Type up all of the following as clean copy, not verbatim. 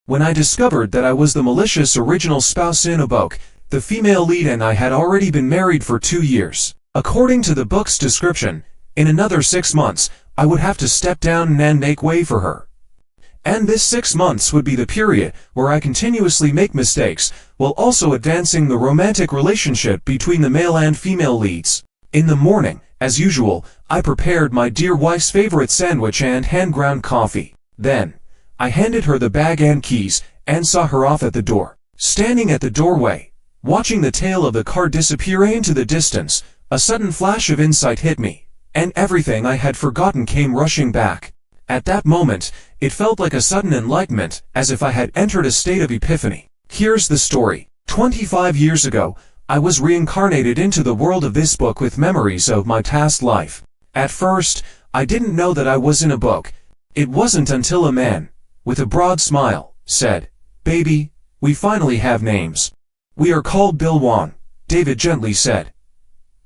When I discovered that I was the malicious original spouse in a book, the female lead and I had already been married for 2 years. According to the book's description, in another 6 months, I would have to step down and make way for her. And this 6 months would be the period where I continuously make mistakes, while also advancing the romantic relationship between the male and female leads. In the morning, as usual, I prepared my dear wife's favorite sandwich and hand-ground coffee. Then, I handed her the bag and keys, and saw her off at the door. Standing at the doorway, watching the tail of the car disappear into the distance, a sudden flash of insight hit me, and everything I had forgotten came rushing back. At that moment, it felt like a sudden enlightenment, as if I had entered a state of epiphany. Here's the story. 25 years ago, I was reincarnated into the world of this book with memories of my past life. At first, I didn't know that I was in a book. It wasn't until a man, with a broad smile, said, "Baby, we finally have names. We are called Bill Wong," David gently said.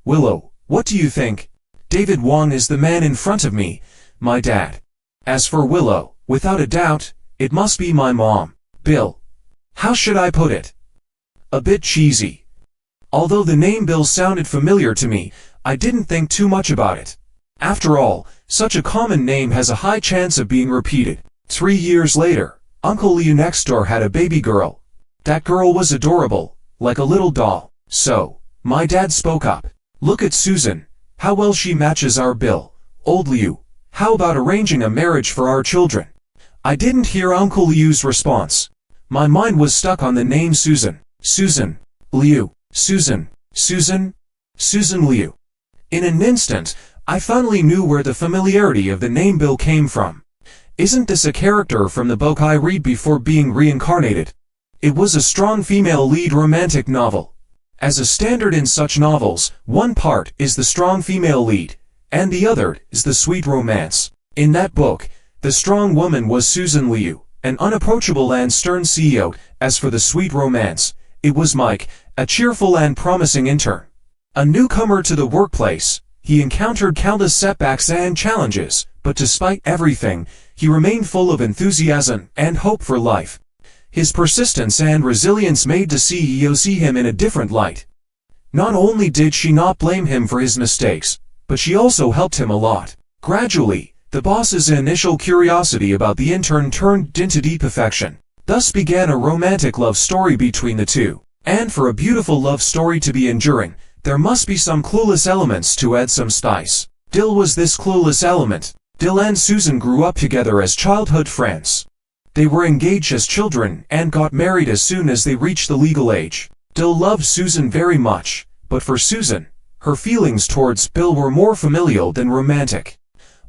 "Willow, what do you think?" David Wong is the man in front of me, my dad. As for Willow, without a doubt, it must be my mom. Bill. How should I put it? A bit cheesy. Although the name Bill sounded familiar to me, I didn't think too much about it. After all, such a common name has a high chance of being repeated. 3 years later, Uncle Liu next door had a baby girl. That girl was adorable, like a little doll. So, my dad spoke up. "Look at Susan. How well she matches our Bill. Old Liu, how about arranging a marriage for our children?" I didn't hear Uncle Liu's response. My mind was stuck on the name Susan. Susan. Liu. Susan. Susan Liu. In an instant, I finally knew where the familiarity of the name Bill came from. Isn't this a character from the book I read before being reincarnated? It was a strong female lead romantic novel. As a standard in such novels, one part is the strong female lead, and the other is the sweet romance. In that book, the strong woman was Susan Liu, an unapproachable and stern CEO. As for the sweet romance, it was Mike, a cheerful and promising intern. A newcomer to the workplace, he encountered countless setbacks and challenges, but despite everything, he remained full of enthusiasm and hope for life. His persistence and resilience made the CEO see him in a different light. Not only did she not blame him for his mistakes, but she also helped him a lot. Gradually, the boss's initial curiosity about the intern turned into deep affection. Thus began a romantic love story between the two. And for a beautiful love story to be enduring, there must be some clueless elements to add some spice. Dill was this clueless element. Dill and Susan grew up together as childhood friends. They were engaged as children and got married as soon as they reached the legal age. Dill loved Susan very much, but for Susan, her feelings towards Bill were more familial than romantic.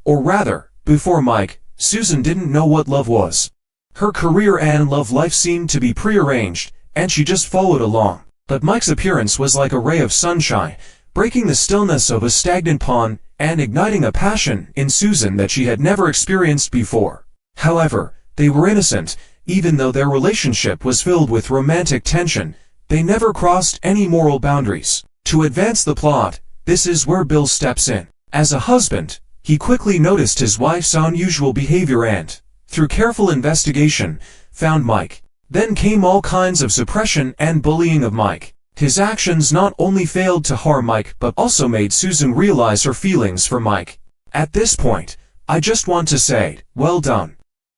Or rather, before Mike, Susan didn't know what love was. Her career and love life seemed to be prearranged, and she just followed along. But Mike's appearance was like a ray of sunshine, breaking the stillness of a stagnant pond and igniting a passion in Susan that she had never experienced before. However, they were innocent. Even though their relationship was filled with romantic tension, they never crossed any moral boundaries. To advance the plot, this is where Bill steps in. As a husband, he quickly noticed his wife's unusual behavior and, through careful investigation, found Mike. Then came all kinds of suppression and bullying of Mike. His actions not only failed to harm Mike but also made Susan realize her feelings for Mike. At this point, I just want to say, well done.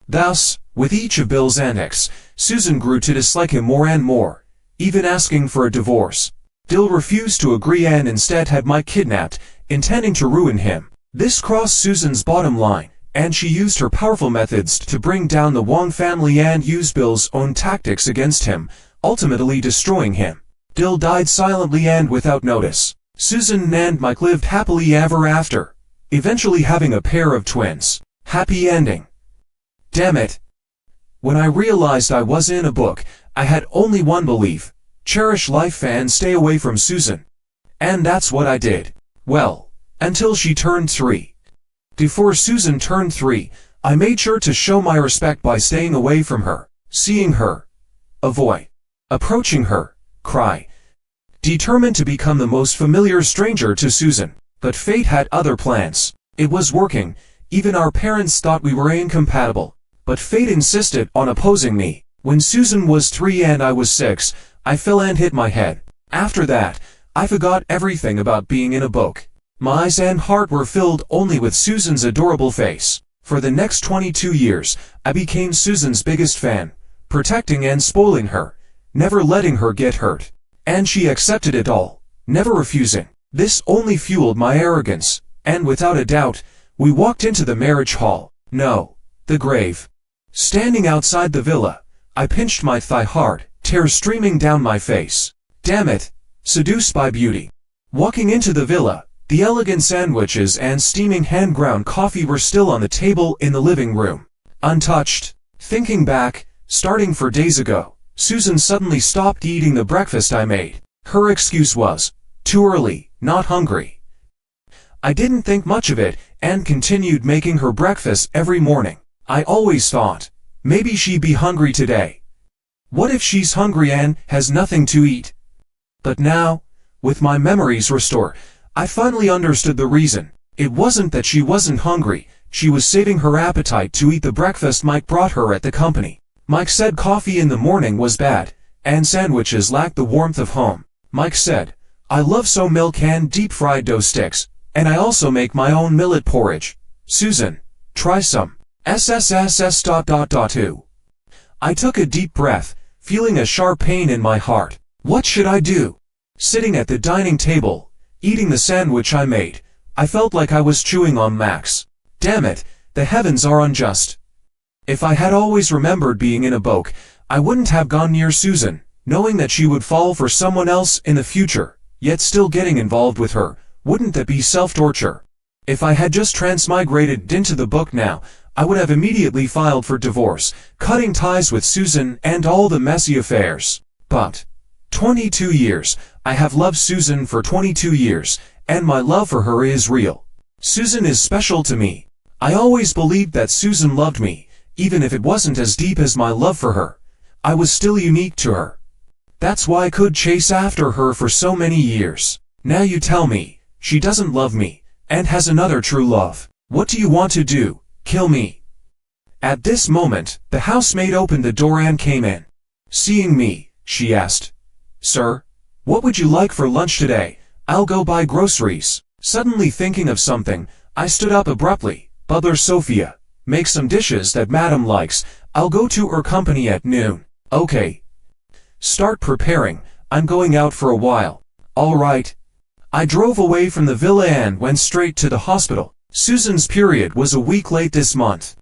Thus, with each of Bill's antics, Susan grew to dislike him more and more, even asking for a divorce. Bill refused to agree and instead had Mike kidnapped, intending to ruin him. This crossed Susan's bottom line, and she used her powerful methods to bring down the Wong family and use Bill's own tactics against him, ultimately destroying him. Bill died silently and without notice. Susan and Mike lived happily ever after, eventually having a pair of twins. Happy ending. Damn it. When I realized I was in a book, I had only one belief: cherish life and stay away from Susan. And that's what I did. Well, until she turned 3. Before Susan turned 3, I made sure to show my respect by staying away from her, seeing her, avoid, approaching her, cry. Determined to become the most familiar stranger to Susan. But fate had other plans. It was working. Even our parents thought we were incompatible. But fate insisted on opposing me. When Susan was 3 and I was 6, I fell and hit my head. After that, I forgot everything about being in a book. My eyes and heart were filled only with Susan's adorable face. For the next 22 years, I became Susan's biggest fan, protecting and spoiling her, never letting her get hurt. And she accepted it all, never refusing. This only fueled my arrogance, and without a doubt, we walked into the marriage hall. No, the grave. Standing outside the villa, I pinched my thigh hard, tears streaming down my face. Damn it, seduced by beauty. Walking into the villa, the elegant sandwiches and steaming hand-ground coffee were still on the table in the living room, untouched. Thinking back, starting 4 days ago, Susan suddenly stopped eating the breakfast I made. Her excuse was, too early, not hungry. I didn't think much of it and continued making her breakfast every morning. I always thought, maybe she'd be hungry today. What if she's hungry and has nothing to eat? But now, with my memories restored, I finally understood the reason. It wasn't that she wasn't hungry, she was saving her appetite to eat the breakfast Mike brought her at the company. Mike said coffee in the morning was bad, and sandwiches lacked the warmth of home. Mike said, I love so milk and deep-fried dough sticks, and I also make my own millet porridge. Susan, try some. SSSS. I took a deep breath, feeling a sharp pain in my heart. What should I do? Sitting at the dining table, eating the sandwich I made, I felt like I was chewing on Max. Damn it, the heavens are unjust. If I had always remembered being in a book, I wouldn't have gone near Susan, knowing that she would fall for someone else in the future, yet still getting involved with her. Wouldn't that be self-torture? If I had just transmigrated into the book now, I would have immediately filed for divorce, cutting ties with Susan and all the messy affairs. But 22 years, I have loved Susan for 22 years, and my love for her is real. Susan is special to me. I always believed that Susan loved me, even if it wasn't as deep as my love for her. I was still unique to her. That's why I could chase after her for so many years. Now you tell me, she doesn't love me, and has another true love. What do you want to do? Kill me? At this moment, the housemaid opened the door and came in. Seeing me, she asked, Sir, what would you like for lunch today? I'll go buy groceries. Suddenly thinking of something, I stood up abruptly. Butler Sophia, make some dishes that Madam likes. I'll go to her company at noon. Okay. Start preparing. I'm going out for a while. All right. I drove away from the villa and went straight to the hospital. Susan's period was a week late this month.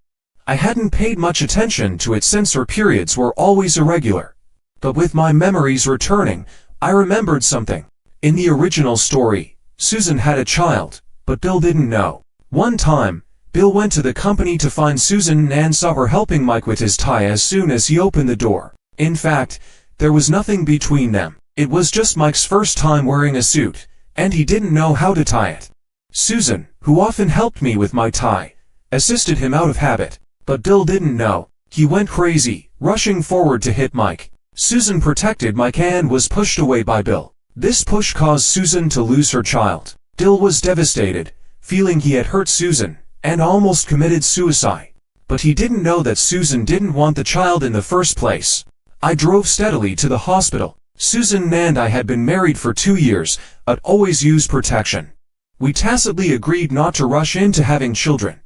I hadn't paid much attention to it since her periods were always irregular. But with my memories returning, I remembered something. In the original story, Susan had a child, but Bill didn't know. One time, Bill went to the company to find Susan and saw her helping Mike with his tie as soon as he opened the door. In fact, there was nothing between them. It was just Mike's first time wearing a suit, and he didn't know how to tie it. Susan, who often helped me with my tie, assisted him out of habit. But Bill didn't know. He went crazy, rushing forward to hit Mike. Susan protected Mike and was pushed away by Bill. This push caused Susan to lose her child. Bill was devastated, feeling he had hurt Susan, and almost committed suicide. But he didn't know that Susan didn't want the child in the first place. I drove steadily to the hospital. Susan and I had been married for 2 years, but always used protection. We tacitly agreed not to rush into having children.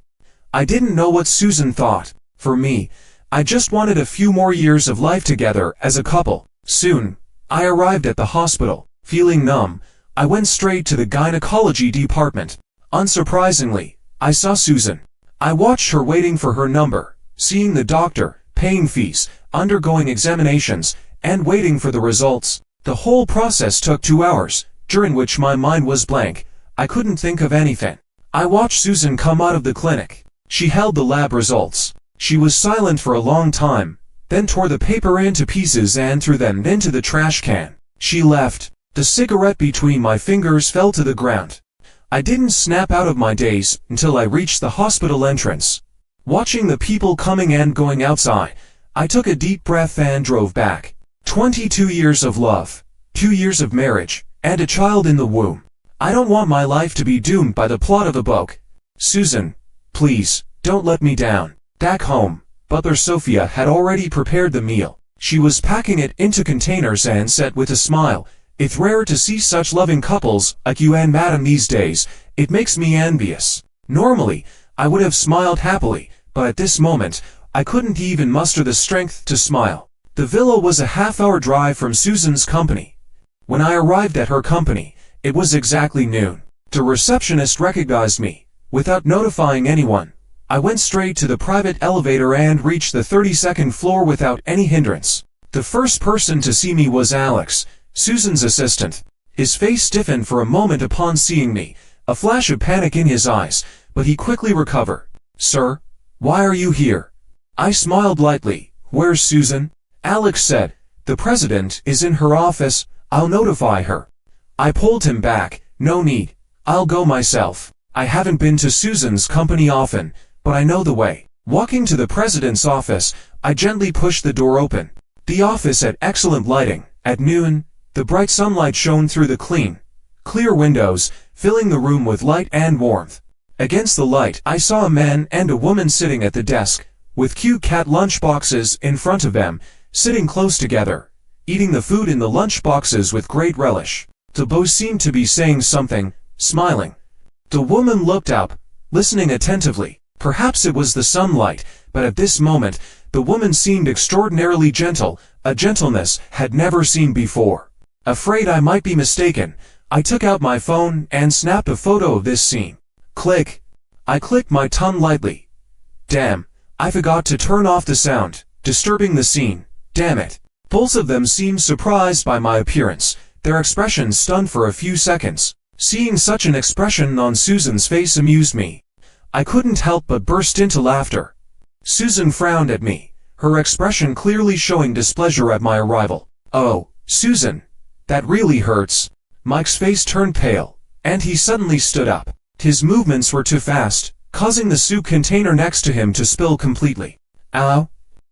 I didn't know what Susan thought. For me, I just wanted a few more years of life together as a couple. Soon, I arrived at the hospital. Feeling numb, I went straight to the gynecology department. Unsurprisingly, I saw Susan. I watched her waiting for her number, seeing the doctor, paying fees, undergoing examinations, and waiting for the results. The whole process took 2 hours, during which my mind was blank. I couldn't think of anything. I watched Susan come out of the clinic. She held the lab results. She was silent for a long time, then tore the paper into pieces and threw them into the trash can. She left. The cigarette between my fingers fell to the ground. I didn't snap out of my daze until I reached the hospital entrance. Watching the people coming and going outside, I took a deep breath and drove back. 22 years of love, 2 years of marriage, and a child in the womb. I don't want my life to be doomed by the plot of a book. Susan, please, don't let me down. Back home, Butler Sophia had already prepared the meal. She was packing it into containers and said with a smile, "It's rare to see such loving couples like you and Madam these days. It makes me envious." Normally, I would have smiled happily, but at this moment, I couldn't even muster the strength to smile. The villa was a half-hour drive from Susan's company. When I arrived at her company, it was exactly noon. The receptionist recognized me. Without notifying anyone, I went straight to the private elevator and reached the 32nd floor without any hindrance. The first person to see me was Alex, Susan's assistant. His face stiffened for a moment upon seeing me, a flash of panic in his eyes, but he quickly recovered. "Sir, why are you here?" I smiled lightly. "Where's Susan?" Alex said, "The president is in her office. I'll notify her." I pulled him back. "No need. I'll go myself. I haven't been to Susan's company often, but I know the way." Walking to the president's office, I gently pushed the door open. The office had excellent lighting. At noon, the bright sunlight shone through the clear windows, filling the room with light and warmth. Against the light, I saw a man and a woman sitting at the desk, with cute cat lunchboxes in front of them, sitting close together, eating the food in the lunchboxes with great relish. The both seemed to be saying something, smiling. The woman looked up, listening attentively. Perhaps it was the sunlight, but at this moment, the woman seemed extraordinarily gentle, a gentleness had never seen before. Afraid I might be mistaken, I took out my phone and snapped a photo of this scene. Click. I clicked my tongue lightly. Damn, I forgot to turn off the sound, disturbing the scene. Damn it. Both of them seemed surprised by my appearance, their expressions stunned for a few seconds. Seeing such an expression on Susan's face amused me. I couldn't help but burst into laughter. Susan frowned at me, her expression clearly showing displeasure at my arrival. "Oh, Susan, that really hurts." Mike's face turned pale, and he suddenly stood up. His movements were too fast, causing the soup container next to him to spill completely. "Ow!"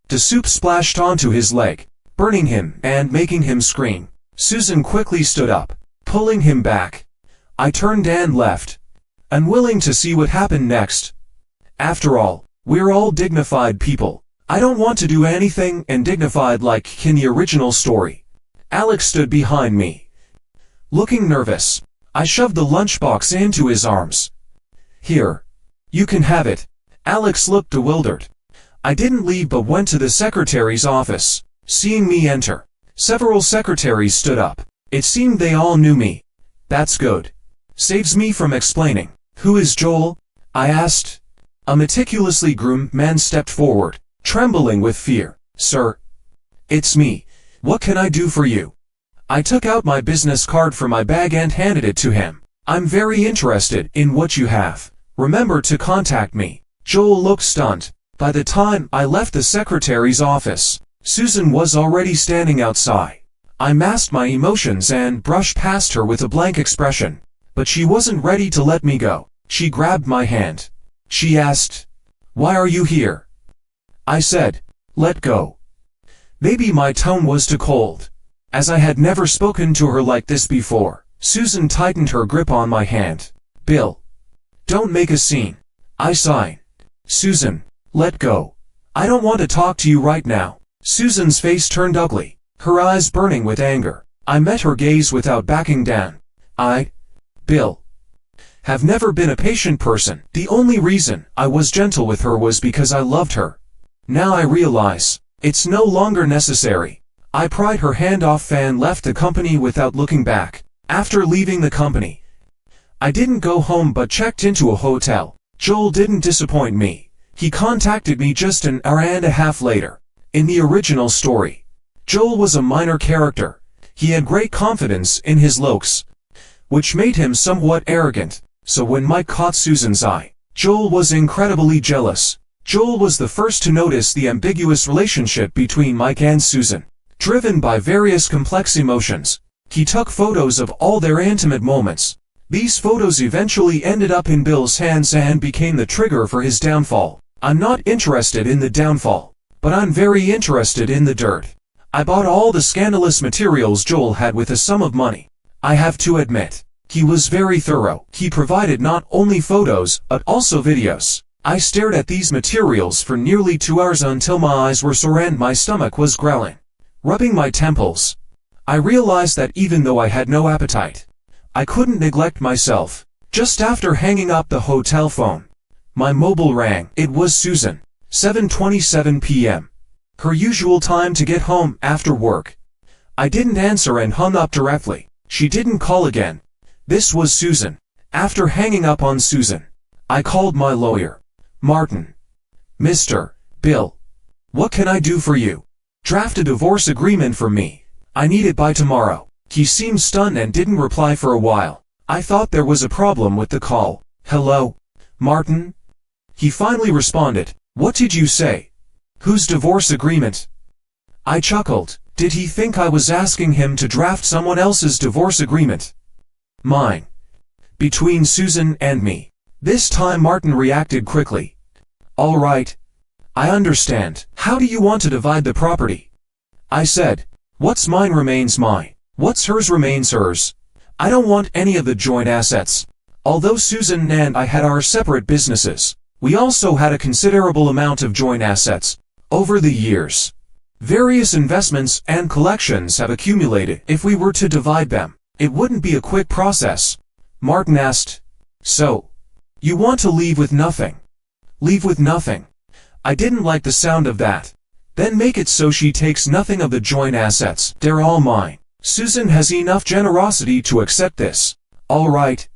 The soup splashed onto his leg, burning him and making him scream. Susan quickly stood up, pulling him back. I turned and left, unwilling to see what happened next. After all, we're all dignified people. I don't want to do anything undignified like in the original story. Alex stood behind me, looking nervous. I shoved the lunchbox into his arms. "Here. You can have it." Alex looked bewildered. I didn't leave but went to the secretary's office. Seeing me enter, several secretaries stood up. It seemed they all knew me. That's good. Saves me from explaining. "Who is Joel?" I asked. A meticulously groomed man stepped forward, trembling with fear. "Sir, it's me. What can I do for you?" I took out my business card from my bag and handed it to him. "I'm very interested in what you have. Remember to contact me." Joel looked stunned. By the time I left the secretary's office, Susan was already standing outside. I masked my emotions and brushed past her with a blank expression. But she wasn't ready to let me go. She grabbed my hand. She asked, "Why are you here?" I said, "Let go." Maybe my tone was too cold, as I had never spoken to her like this before. Susan tightened her grip on my hand. "Bill, don't make a scene." I sighed. "Susan, let go. I don't want to talk to you right now." Susan's face turned ugly, her eyes burning with anger. I met her gaze without backing down. Bill, have never been a patient person. The only reason I was gentle with her was because I loved her. Now I realize, it's no longer necessary." I pried her hand off and left the company without looking back. After leaving the company, I didn't go home but checked into a hotel. Joel didn't disappoint me. He contacted me just an hour and a half later. In the original story, Joel was a minor character. He had great confidence in his looks, which made him somewhat arrogant. So when Mike caught Susan's eye, Joel was incredibly jealous. Joel was the first to notice the ambiguous relationship between Mike and Susan. Driven by various complex emotions, he took photos of all their intimate moments. These photos eventually ended up in Bill's hands and became the trigger for his downfall. I'm not interested in the downfall, but I'm very interested in the dirt. I bought all the scandalous materials Joel had with a sum of money. I have to admit, he was very thorough. He provided not only photos, but also videos. I stared at these materials for nearly 2 hours until my eyes were sore and my stomach was growling. rubbing my temples. I realized that even though I had no appetite, I couldn't neglect myself. Just after hanging up the hotel phone, my mobile rang. It was Susan. 7:27 p.m. Her usual time to get home after work. I didn't answer and hung up directly. She didn't call again. This was Susan. After hanging up on Susan, I called my lawyer. Martin. Mr. Bill. What can I do for you? Draft a divorce agreement for me. I need it by tomorrow. He seemed stunned and didn't reply for a while. I thought there was a problem with the call. Hello? Martin? He finally responded. What did you say? Whose divorce agreement? I chuckled. Did he think I was asking him to draft someone else's divorce agreement? Mine. Between Susan and me. This time Martin reacted quickly. All right. I understand. How do you want to divide the property? I said. What's mine remains mine. What's hers remains hers. I don't want any of the joint assets. Although Susan and I had our separate businesses, we also had a considerable amount of joint assets. Over the years, various investments and collections have accumulated. If we were to divide them, it wouldn't be a quick process. Martin asked. So, you want to leave with nothing? Leave with nothing. I didn't like the sound of that. Then make it so she takes nothing of the joint assets. They're all mine. Susan has enough generosity to accept this. All right.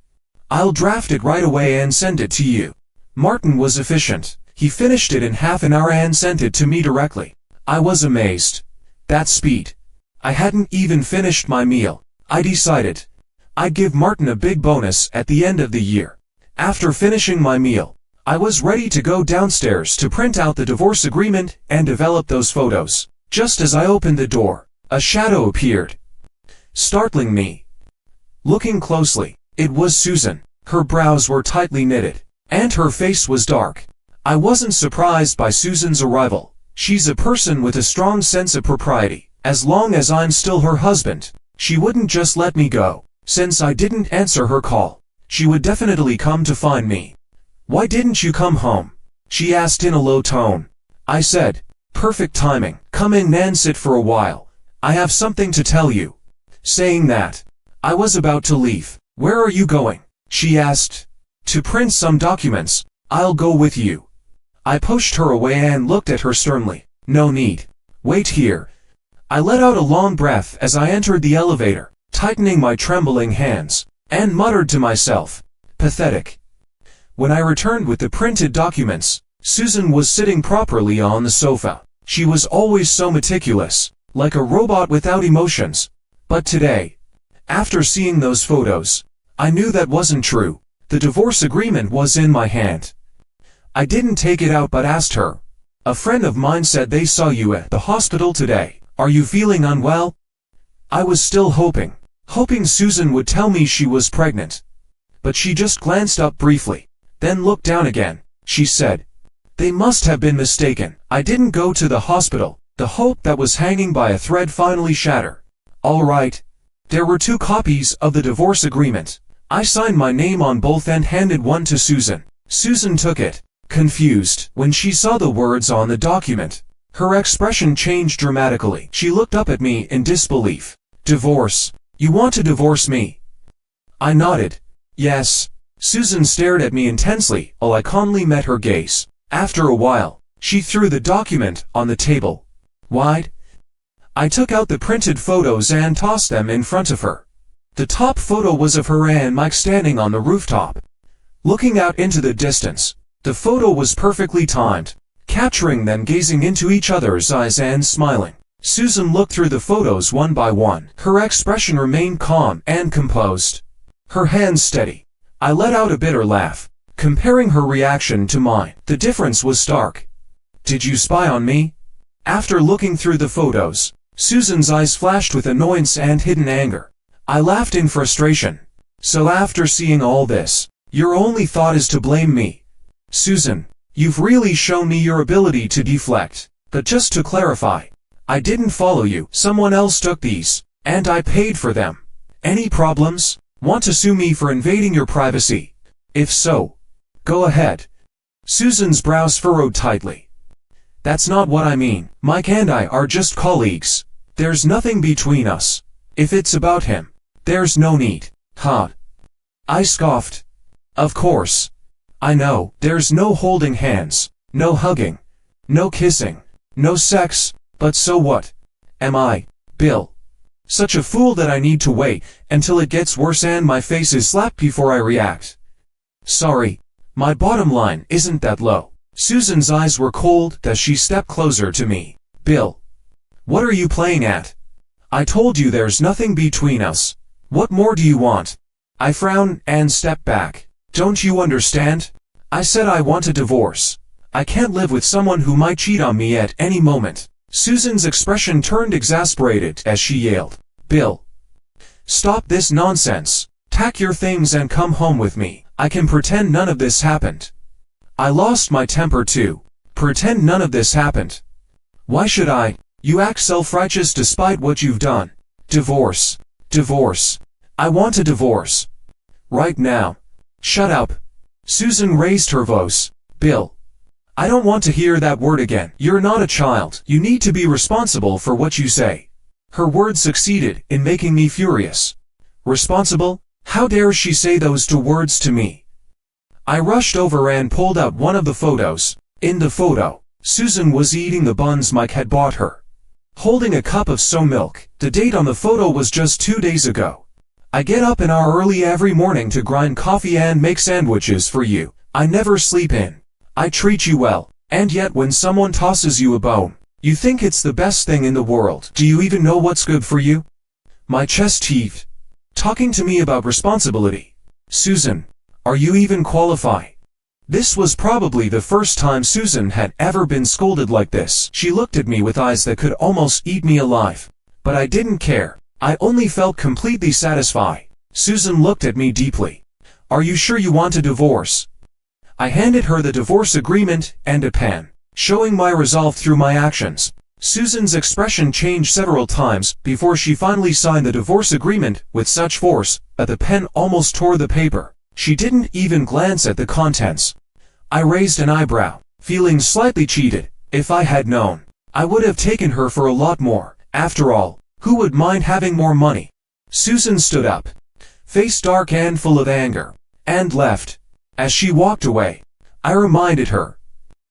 I'll draft it right away and send it to you. Martin was efficient. He finished it in half an hour and sent it to me directly. I was amazed. That speed. I hadn't even finished my meal. I decided I'd give Martin a big bonus at the end of the year. After finishing my meal, I was ready to go downstairs to print out the divorce agreement and develop those photos. Just as I opened the door, a shadow appeared, startling me. Looking closely, it was Susan. Her brows were tightly knitted, and her face was dark. I wasn't surprised by Susan's arrival. She's a person with a strong sense of propriety. As long as I'm still her husband, she wouldn't just let me go. Since I didn't answer her call, she would definitely come to find me. Why didn't you come home? She asked in a low tone. I said, perfect timing. Come in and sit for a while. I have something to tell you. Saying that, I was about to leave. Where are you going? She asked. To print some documents. I'll go with you. I pushed her away and looked at her sternly. No need. Wait here. I let out a long breath as I entered the elevator, tightening my trembling hands, and muttered to myself, pathetic. When I returned with the printed documents, Susan was sitting properly on the sofa. She was always so meticulous, like a robot without emotions. But today, after seeing those photos, I knew that wasn't true. The divorce agreement was in my hand. I didn't take it out but asked her. A friend of mine said they saw you at the hospital today. Are you feeling unwell? I was still hoping Susan would tell me she was pregnant. But she just glanced up briefly, then looked down again. She said, they must have been mistaken. I didn't go to the hospital. The hope that was hanging by a thread finally shattered. All right. There were 2 copies of the divorce agreement. I signed my name on both and handed one to Susan. Susan took it, confused. When she saw the words on the document, her expression changed dramatically. She looked up at me in disbelief. Divorce? You want to divorce me? I nodded. Yes. Susan stared at me intensely while I calmly met her gaze. After a while, she threw the document on the table. Wide. I took out the printed photos and tossed them in front of her. The top photo was of her and Mike standing on the rooftop, looking out into the distance. The photo was perfectly timed, capturing them gazing into each other's eyes and smiling. Susan looked through the photos one by one. Her expression remained calm and composed, her hands steady. I let out a bitter laugh, comparing her reaction to mine. The difference was stark. Did you spy on me? After looking through the photos, Susan's eyes flashed with annoyance and hidden anger. I laughed in frustration. So after seeing all this, your only thought is to blame me? Susan, you've really shown me your ability to deflect. But just to clarify, I didn't follow you. Someone else took these, and I paid for them. Any problems? Want to sue me for invading your privacy? If so, go ahead. Susan's brows furrowed tightly. That's not what I mean. Mike and I are just colleagues. There's nothing between us. If it's about him, there's no need. Huh? I scoffed. Of course. I know, there's no holding hands, no hugging, no kissing, no sex, but so what? Am I, Bill, such a fool that I need to wait until it gets worse and my face is slapped before I react? Sorry, my bottom line isn't that low. Susan's eyes were cold as she stepped closer to me. Bill, what are you playing at? I told you there's nothing between us. What more do you want? I frowned and stepped back. Don't you understand? I said I want a divorce. I can't live with someone who might cheat on me at any moment. Susan's expression turned exasperated as she yelled, Bill, stop this nonsense. Pack your things and come home with me. I can pretend none of this happened. I lost my temper too. Pretend none of this happened. Why should I? You act self-righteous despite what you've done. Divorce. Divorce. I want a divorce. Right now. Shut up. Susan raised her voice. Bill, I don't want to hear that word again. You're not a child. You need to be responsible for what you say. Her words succeeded in making me furious. Responsible? How dare she say those two words to me? I rushed over and pulled out one of the photos. In the photo, Susan was eating the buns Mike had bought her, holding a cup of soy milk. The date on the photo was just 2 days ago. I get up an hour early every morning to grind coffee and make sandwiches for you. I never sleep in. I treat you well. And yet when someone tosses you a bone, you think it's the best thing in the world. Do you even know what's good for you? My chest heaved. Talking to me about responsibility. Susan, are you even qualified? This was probably the first time Susan had ever been scolded like this. She looked at me with eyes that could almost eat me alive. But I didn't care. I only felt completely satisfied. Susan looked at me deeply. Are you sure you want a divorce? I handed her the divorce agreement and a pen, showing my resolve through my actions. Susan's expression changed several times before she finally signed the divorce agreement with such force that the pen almost tore the paper. She didn't even glance at the contents. I raised an eyebrow, feeling slightly cheated. If I had known, I would have taken her for a lot more. After all, who would mind having more money? Susan stood up, face dark and full of anger, and left. As she walked away, I reminded her,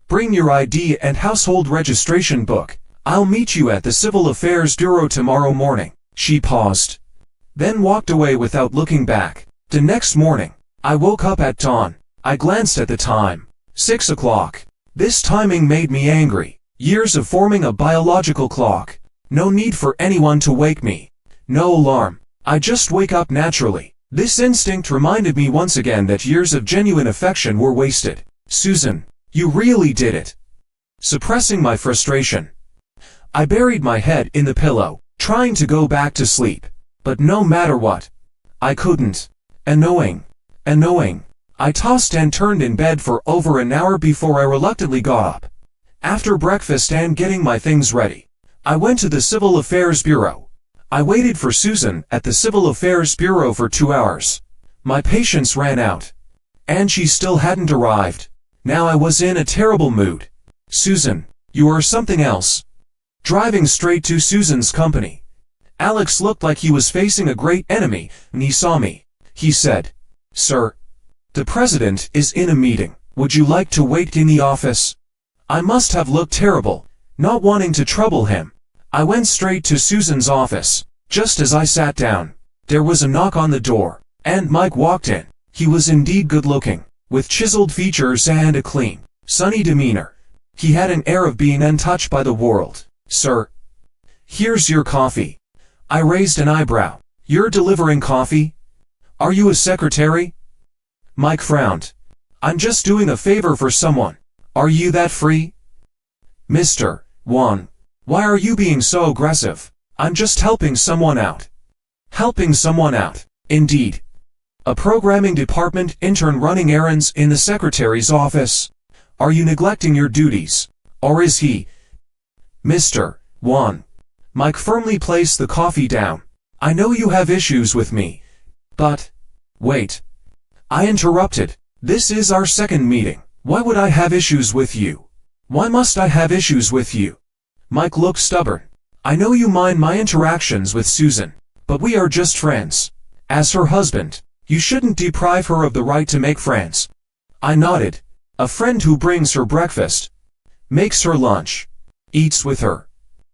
bring your ID and household registration book. I'll meet you at the Civil Affairs Bureau tomorrow morning. She paused, then walked away without looking back. The next morning, I woke up at dawn. I glanced at the time. 6 o'clock. This timing made me angry. Years of forming a biological clock. No need for anyone to wake me. No alarm. I just wake up naturally. This instinct reminded me once again that years of genuine affection were wasted. Susan, you really did it. Suppressing my frustration, I buried my head in the pillow, trying to go back to sleep. But no matter what, I couldn't. Annoying. Annoying. I tossed and turned in bed for over an hour before I reluctantly got up. After breakfast and getting my things ready, I went to the Civil Affairs Bureau. I waited for Susan at the Civil Affairs Bureau for 2 hours. My patience ran out, and she still hadn't arrived. Now I was in a terrible mood. Susan, you are something else. Driving straight to Susan's company, Alex looked like he was facing a great enemy when he saw me. He said, Sir, the president is in a meeting. Would you like to wait in the office? I must have looked terrible, not wanting to trouble him. I went straight to Susan's office. Just as I sat down, there was a knock on the door, and Mike walked in. He was indeed good-looking, with chiseled features and a clean, sunny demeanor. He had an air of being untouched by the world. Sir, here's your coffee. I raised an eyebrow. You're delivering coffee? Are you a secretary? Mike frowned. I'm just doing a favor for someone. Are you that free? Mr. Juan, why are you being so aggressive? I'm just helping someone out. Helping someone out, indeed. A programming department intern running errands in the secretary's office. Are you neglecting your duties? Or is he? Mr. Juan. Mike firmly placed the coffee down. I know you have issues with me. But, wait. I interrupted. This is our second meeting. Why would I have issues with you? Why must I have issues with you? Mike looked stubborn. I know you mind my interactions with Susan, but we are just friends. As her husband, you shouldn't deprive her of the right to make friends. I nodded. A friend who brings her breakfast, makes her lunch, eats with her,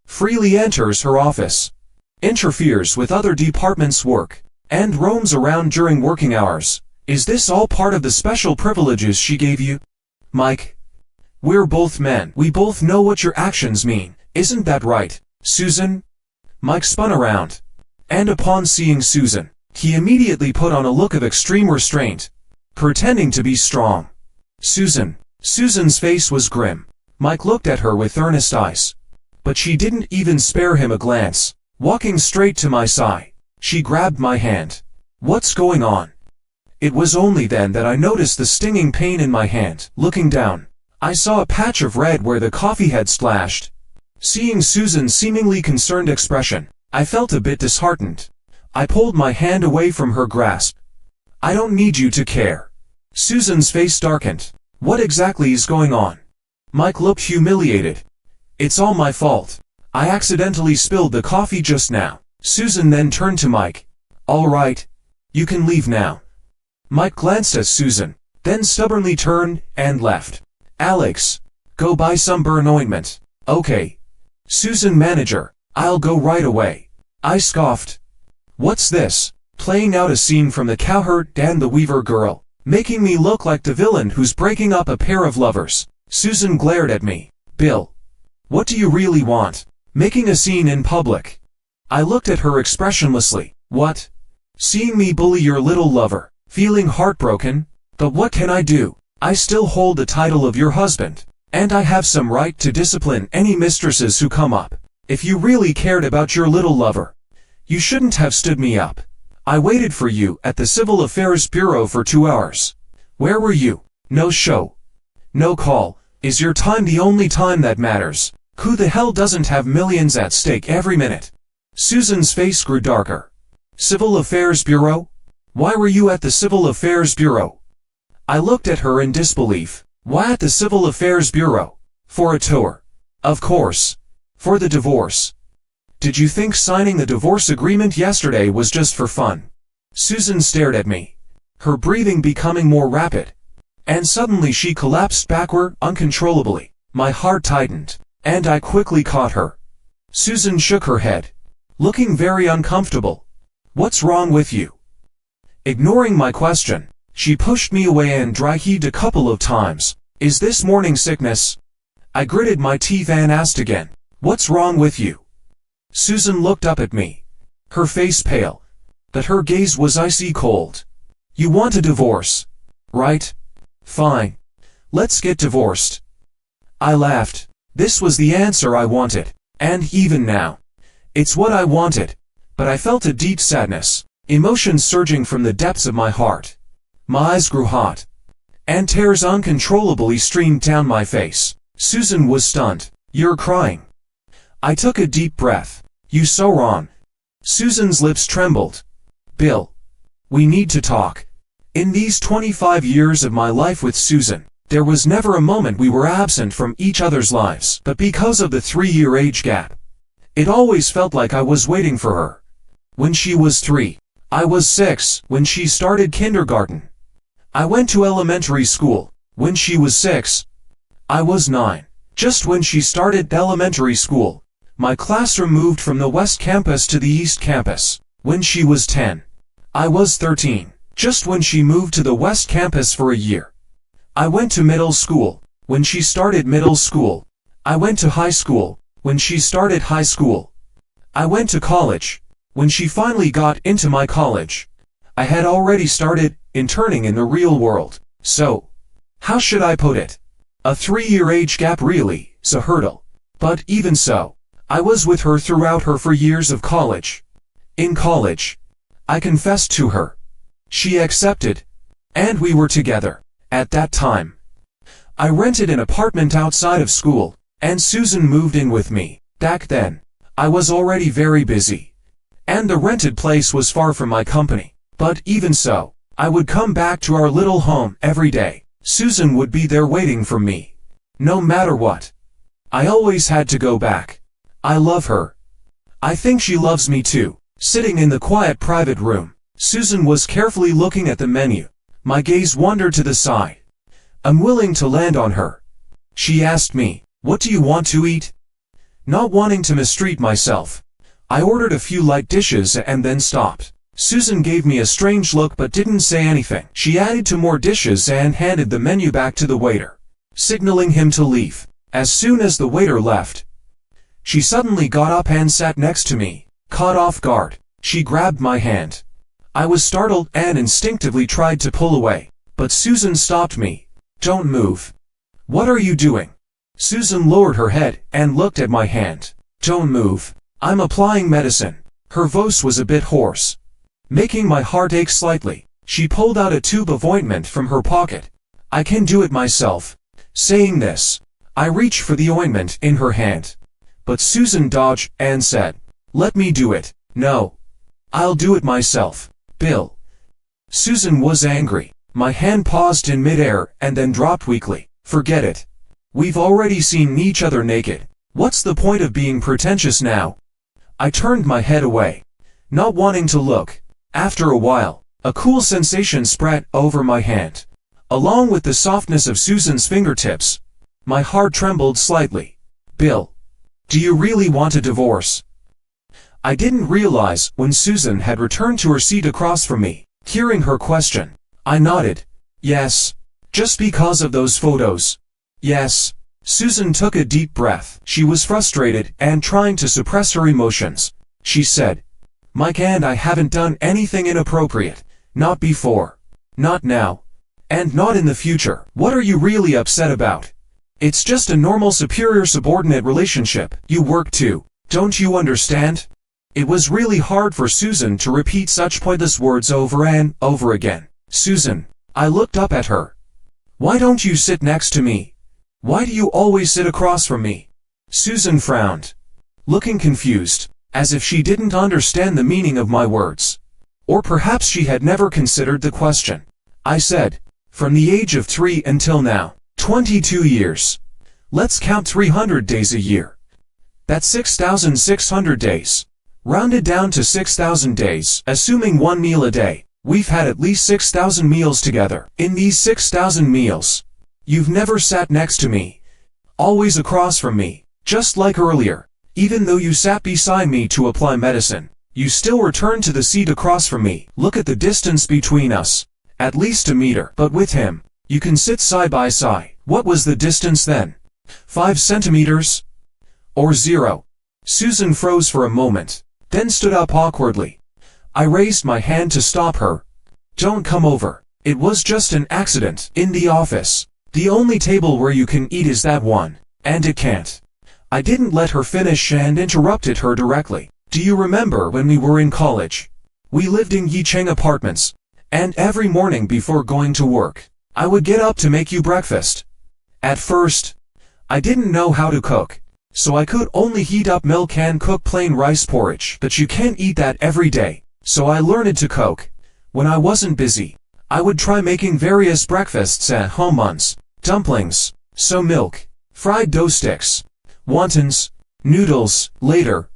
freely enters her office, interferes with other departments' work, and roams around during working hours. Is this all part of the special privileges she gave you? Mike, we're both men. We both know what your actions mean. Isn't that right, Susan? Mike spun around, and upon seeing Susan, he immediately put on a look of extreme restraint, pretending to be strong. Susan's face was grim. Mike looked at her with earnest eyes, but she didn't even spare him a glance. Walking straight to my side, she grabbed my hand. What's going on? It was only then that I noticed the stinging pain in my hand. Looking down, I saw a patch of red where the coffee had splashed. Seeing Susan's seemingly concerned expression, I felt a bit disheartened. I pulled my hand away from her grasp. I don't need you to care. Susan's face darkened. What exactly is going on? Mike looked humiliated. It's all my fault. I accidentally spilled the coffee just now. Susan then turned to Mike. All right, you can leave now. Mike glanced at Susan, then stubbornly turned and left. Alex, go buy some burn ointment. Okay. Susan, manager, I'll go right away. I scoffed. What's this? Playing out a scene from The Cowherd and the Weaver Girl, making me look like the villain who's breaking up a pair of lovers. Susan glared at me. Bill, what do you really want? Making a scene in public. I looked at her expressionlessly. What? Seeing me bully your little lover, feeling heartbroken? But what can I do? I still hold the title of your husband, and I have some right to discipline any mistresses who come up. If you really cared about your little lover, you shouldn't have stood me up. I waited for you at the Civil Affairs Bureau for 2 hours. Where were you? No show. No call. Is your time the only time that matters? Who the hell doesn't have millions at stake every minute? Susan's face grew darker. Civil Affairs Bureau? Why were you at the Civil Affairs Bureau? I looked at her in disbelief. Why at the Civil Affairs Bureau? For a tour. Of course. For the divorce. Did you think signing the divorce agreement yesterday was just for fun? Susan stared at me, her breathing becoming more rapid, and suddenly she collapsed backward uncontrollably. My heart tightened, and I quickly caught her. Susan shook her head, looking very uncomfortable. What's wrong with you? Ignoring my question, she pushed me away and dry heaved a couple of times. Is this morning sickness? I gritted my teeth and asked again. What's wrong with you? Susan looked up at me, her face pale, but her gaze was icy cold. You want a divorce, right? Fine. Let's get divorced. I laughed. This was the answer I wanted, and even now, it's what I wanted, but I felt a deep sadness, emotions surging from the depths of my heart. My eyes grew hot, and tears uncontrollably streamed down my face. Susan was stunned. You're crying. I took a deep breath. You so wrong. Susan's lips trembled. Bill, we need to talk. In these 25 years of my life with Susan, there was never a moment we were absent from each other's lives. But because of the 3-year age gap, it always felt like I was waiting for her. When she was 3, I was 6. When she started kindergarten, I went to elementary school. When she was 6, I was 9. Just when she started elementary school, my classroom moved from the West Campus to the East Campus. When she was 10, I was 13. Just when she moved to the West Campus for a year, I went to middle school. When she started middle school, I went to high school. When she started high school, I went to college. When she finally got into my college, I had already started interning in the real world. So, how should I put it? A 3-year age gap really is a hurdle. But even so, I was with her throughout her 4 years of college. In college, I confessed to her. She accepted, and we were together. At that time, I rented an apartment outside of school, and Susan moved in with me. Back then, I was already very busy, and the rented place was far from my company. But even so, I would come back to our little home every day. Susan would be there waiting for me. No matter what, I always had to go back. I love her, I think she loves me too. Sitting in the quiet private room, Susan was carefully looking at the menu. My gaze wandered to the side. Unwilling to land on her, she asked me, "What do you want to eat?" Not wanting to mistreat myself, I ordered a few light dishes and then stopped. Susan gave me a strange look but didn't say anything. She added to more dishes and handed the menu back to the waiter, signaling him to leave. As soon as the waiter left, she suddenly got up and sat next to me. Caught off guard, she grabbed my hand. I was startled and instinctively tried to pull away, but Susan stopped me. "Don't move." "What are you doing?" Susan lowered her head and looked at my hand. "Don't move. I'm applying medicine." Her voice was a bit hoarse, making my heart ache slightly. She pulled out a tube of ointment from her pocket. "I can do it myself." Saying this, I reached for the ointment in her hand, but Susan dodged and said, "Let me do it." "No. I'll do it myself, Bill." Susan was angry. My hand paused in midair and then dropped weakly. "Forget it. We've already seen each other naked. What's the point of being pretentious now?" I turned my head away, not wanting to look. After a while, a cool sensation spread over my hand, along with the softness of Susan's fingertips. My heart trembled slightly. "Bill, do you really want a divorce?" I didn't realize when Susan had returned to her seat across from me. Hearing her question, I nodded. "Yes. Just because of those photos." "Yes." Susan took a deep breath. She was frustrated and trying to suppress her emotions. She said, "Mike and I haven't done anything inappropriate. Not before. Not now. And not in the future." "What are you really upset about?" "It's just a normal superior-subordinate relationship. You work too. Don't you understand?" It was really hard for Susan to repeat such pointless words over and over again. "Susan," I looked up at her. "Why don't you sit next to me? Why do you always sit across from me?" Susan frowned, looking confused, as if she didn't understand the meaning of my words. Or perhaps she had never considered the question. I said, "From the age of 3 until now, 22 years. Let's count 300 days a year. That's 6,600 days. Rounded down to 6,000 days, assuming one meal a day. We've had at least 6,000 meals together. In these 6,000 meals, you've never sat next to me. Always across from me. Just like earlier, even though you sat beside me to apply medicine, you still returned to the seat across from me. Look at the distance between us. At least a meter. But with him, you can sit side by side. What was the distance then? 5 centimeters? Or 0? Susan froze for a moment, then stood up awkwardly. I raised my hand to stop her. "Don't come over. It was just an accident. In the office. The only table where you can eat is that one, and it can't." I didn't let her finish and interrupted her directly. "Do you remember when we were in college? We lived in Yicheng apartments, and every morning before going to work, I would get up to make you breakfast. At first, I didn't know how to cook, so I could only heat up milk and cook plain rice porridge. But you can't eat that every day, so I learned to cook. When I wasn't busy, I would try making various breakfasts at home: buns, dumplings, soy milk, fried dough sticks, wontons, noodles. Later,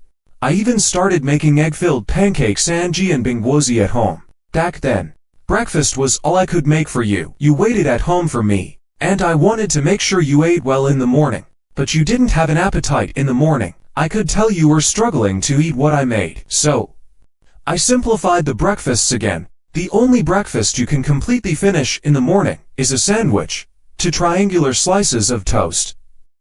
I even started making egg-filled pancakes and jianbingguozi at home. Back then, breakfast was all I could make for you. You waited at home for me, and I wanted to make sure you ate well in the morning. But you didn't have an appetite in the morning. I could tell you were struggling to eat what I made. So, I simplified the breakfasts again. The only breakfast you can completely finish in the morning is a sandwich, 2 triangular slices of toast,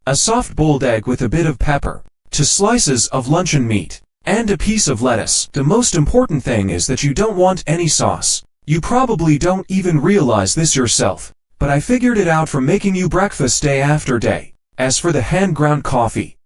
a soft boiled egg with a bit of pepper, 2 slices of luncheon meat, and a piece of lettuce. The most important thing is that you don't want any sauce. You probably don't even realize this yourself, but I figured it out from making you breakfast day after day. As for the hand-ground coffee,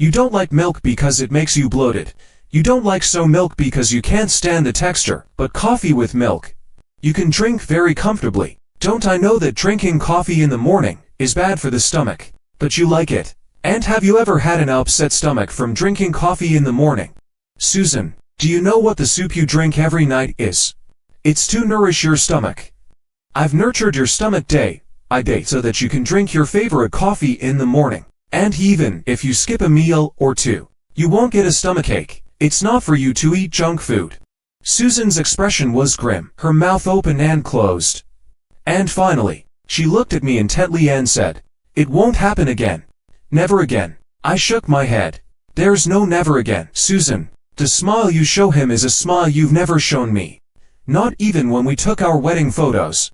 you don't like milk because it makes you bloated. You don't like soy milk because you can't stand the texture, but coffee with milk, you can drink very comfortably. Don't I know that drinking coffee in the morning is bad for the stomach, but you like it. And have you ever had an upset stomach from drinking coffee in the morning? Susan, do you know what the soup you drink every night is? It's to nourish your stomach. I've nurtured your stomach day by day so that you can drink your favorite coffee in the morning. And even if you skip a meal or two, you won't get a stomachache. It's not for you to eat junk food. Susan's expression was grim, her mouth open and closed. And finally, she looked at me intently and said, "It won't happen again. Never again." I shook my head. "There's no never again, Susan. The smile you show him is a smile you've never shown me. Not even when we took our wedding photos.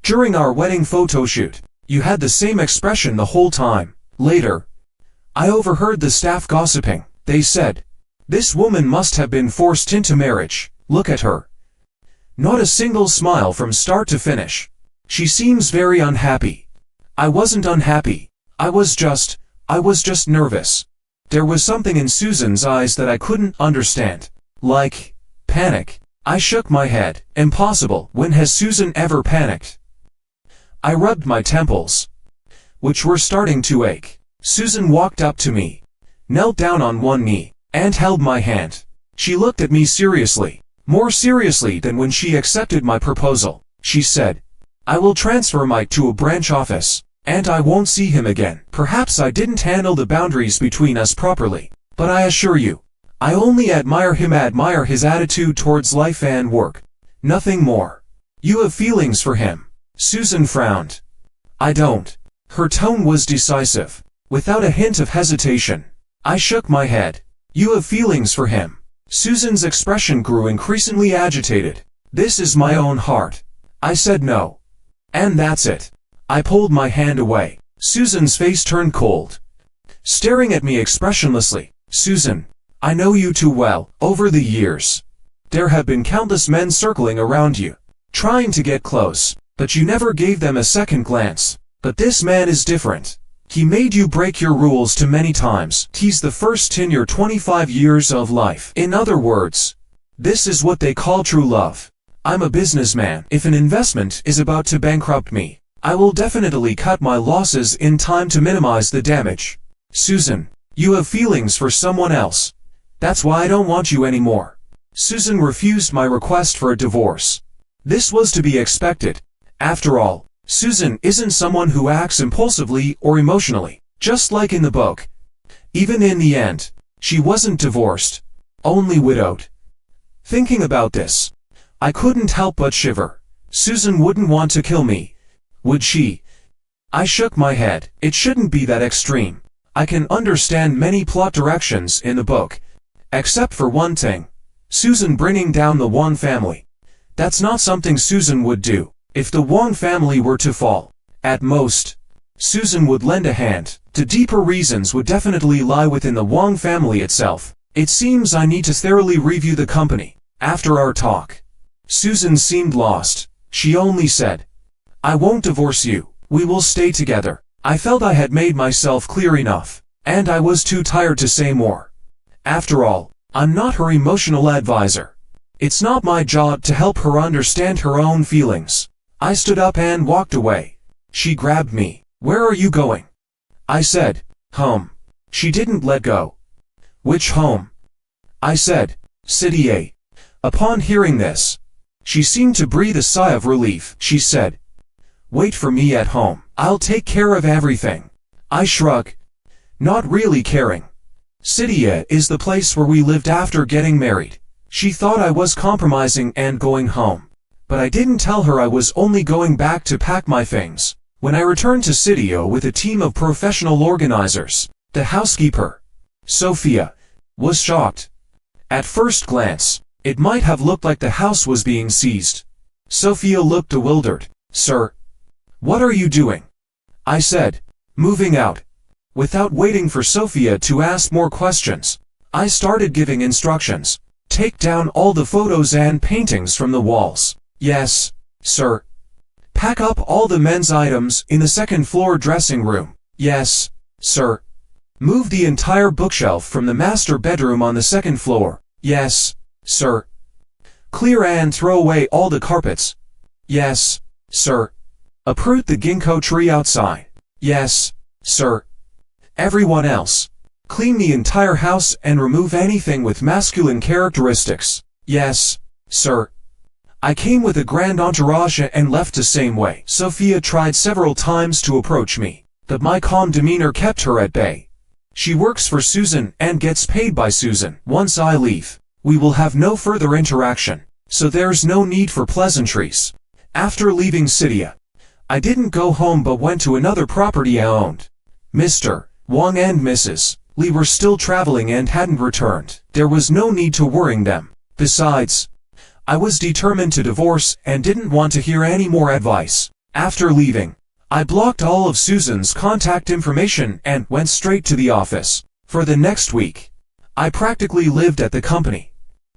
During our wedding photo shoot, you had the same expression the whole time." Later, I overheard the staff gossiping. They said, "This woman must have been forced into marriage. Look at her. Not a single smile from start to finish. She seems very unhappy." I wasn't unhappy. I was just nervous. There was something in Susan's eyes that I couldn't understand. Like panic. I shook my head. Impossible. When has Susan ever panicked? I rubbed my temples, which were starting to ache. Susan walked up to me, knelt down on one knee, and held my hand. She looked at me seriously, more seriously than when she accepted my proposal. She said, "I will transfer Mike to a branch office, and I won't see him again." Perhaps I didn't handle the boundaries between us properly, but I assure you, I only admire him, admire his attitude towards life and work. Nothing more. "You have feelings for him." Susan frowned. "I don't." Her tone was decisive, without a hint of hesitation. I shook my head. "You have feelings for him." Susan's expression grew increasingly agitated. "This is my own heart." I said no. "And that's it." I pulled my hand away. Susan's face turned cold, staring at me expressionlessly. "Susan, I know you too well. Over the years, there have been countless men circling around you, trying to get close, but you never gave them a second glance. But this man is different. He made you break your rules too many times. He's the first in your 25 years of life. In other words, this is what they call true love. I'm a businessman. If an investment is about to bankrupt me, I will definitely cut my losses in time to minimize the damage. Susan, you have feelings for someone else. That's why I don't want you anymore." Susan refused my request for a divorce. This was to be expected. After all, Susan isn't someone who acts impulsively or emotionally, just like in the book. Even in the end, she wasn't divorced, only widowed. Thinking about this, I couldn't help but shiver. Susan wouldn't want to kill me, would she? I shook my head. It shouldn't be that extreme. I can understand many plot directions in the book, except for one thing. Susan bringing down the Wong family. That's not something Susan would do. If the Wong family were to fall, at most, Susan would lend a hand. The deeper reasons would definitely lie within the Wong family itself. It seems I need to thoroughly review the company. After our talk, Susan seemed lost. She only said, "I won't divorce you. We will stay together." I felt I had made myself clear enough, and I was too tired to say more. After all, I'm not her emotional advisor. It's not my job to help her understand her own feelings. I stood up and walked away. She grabbed me. "Where are you going?" I said, "Home." She didn't let go. "Which home?" I said, "City A." Upon hearing this, she seemed to breathe a sigh of relief. She said, "Wait for me at home. I'll take care of everything." I shrugged, not really caring. City A is the place where we lived after getting married. She thought I was compromising and going home, but I didn't tell her I was only going back to pack my things. When I returned to Sitio with a team of professional organizers, the housekeeper, Sophia, was shocked. At first glance, it might have looked like the house was being seized. Sophia looked bewildered. "Sir, what are you doing?" I said, "Moving out." Without waiting for Sophia to ask more questions, I started giving instructions. "Take down all the photos and paintings from the walls." "Yes, sir." "Pack up all the men's items in the second floor dressing room." "Yes, sir." "Move the entire bookshelf from the master bedroom on the second floor." "Yes, sir." "Clear and throw away all the carpets." "Yes, sir." "Uproot the ginkgo tree outside." "Yes, sir." "Everyone else, clean the entire house and remove anything with masculine characteristics." "Yes, sir." I came with a grand entourage and left the same way. Sophia tried several times to approach me, but my calm demeanor kept her at bay. She works for Susan and gets paid by Susan. Once I leave, we will have no further interaction, so there's no need for pleasantries. After leaving Cydia, I didn't go home but went to another property I owned. Mr. Wang and Mrs. Li were still traveling and hadn't returned. There was no need to worrying them. Besides, I was determined to divorce and didn't want to hear any more advice. After leaving, I blocked all of Susan's contact information and went straight to the office. For the next week, I practically lived at the company,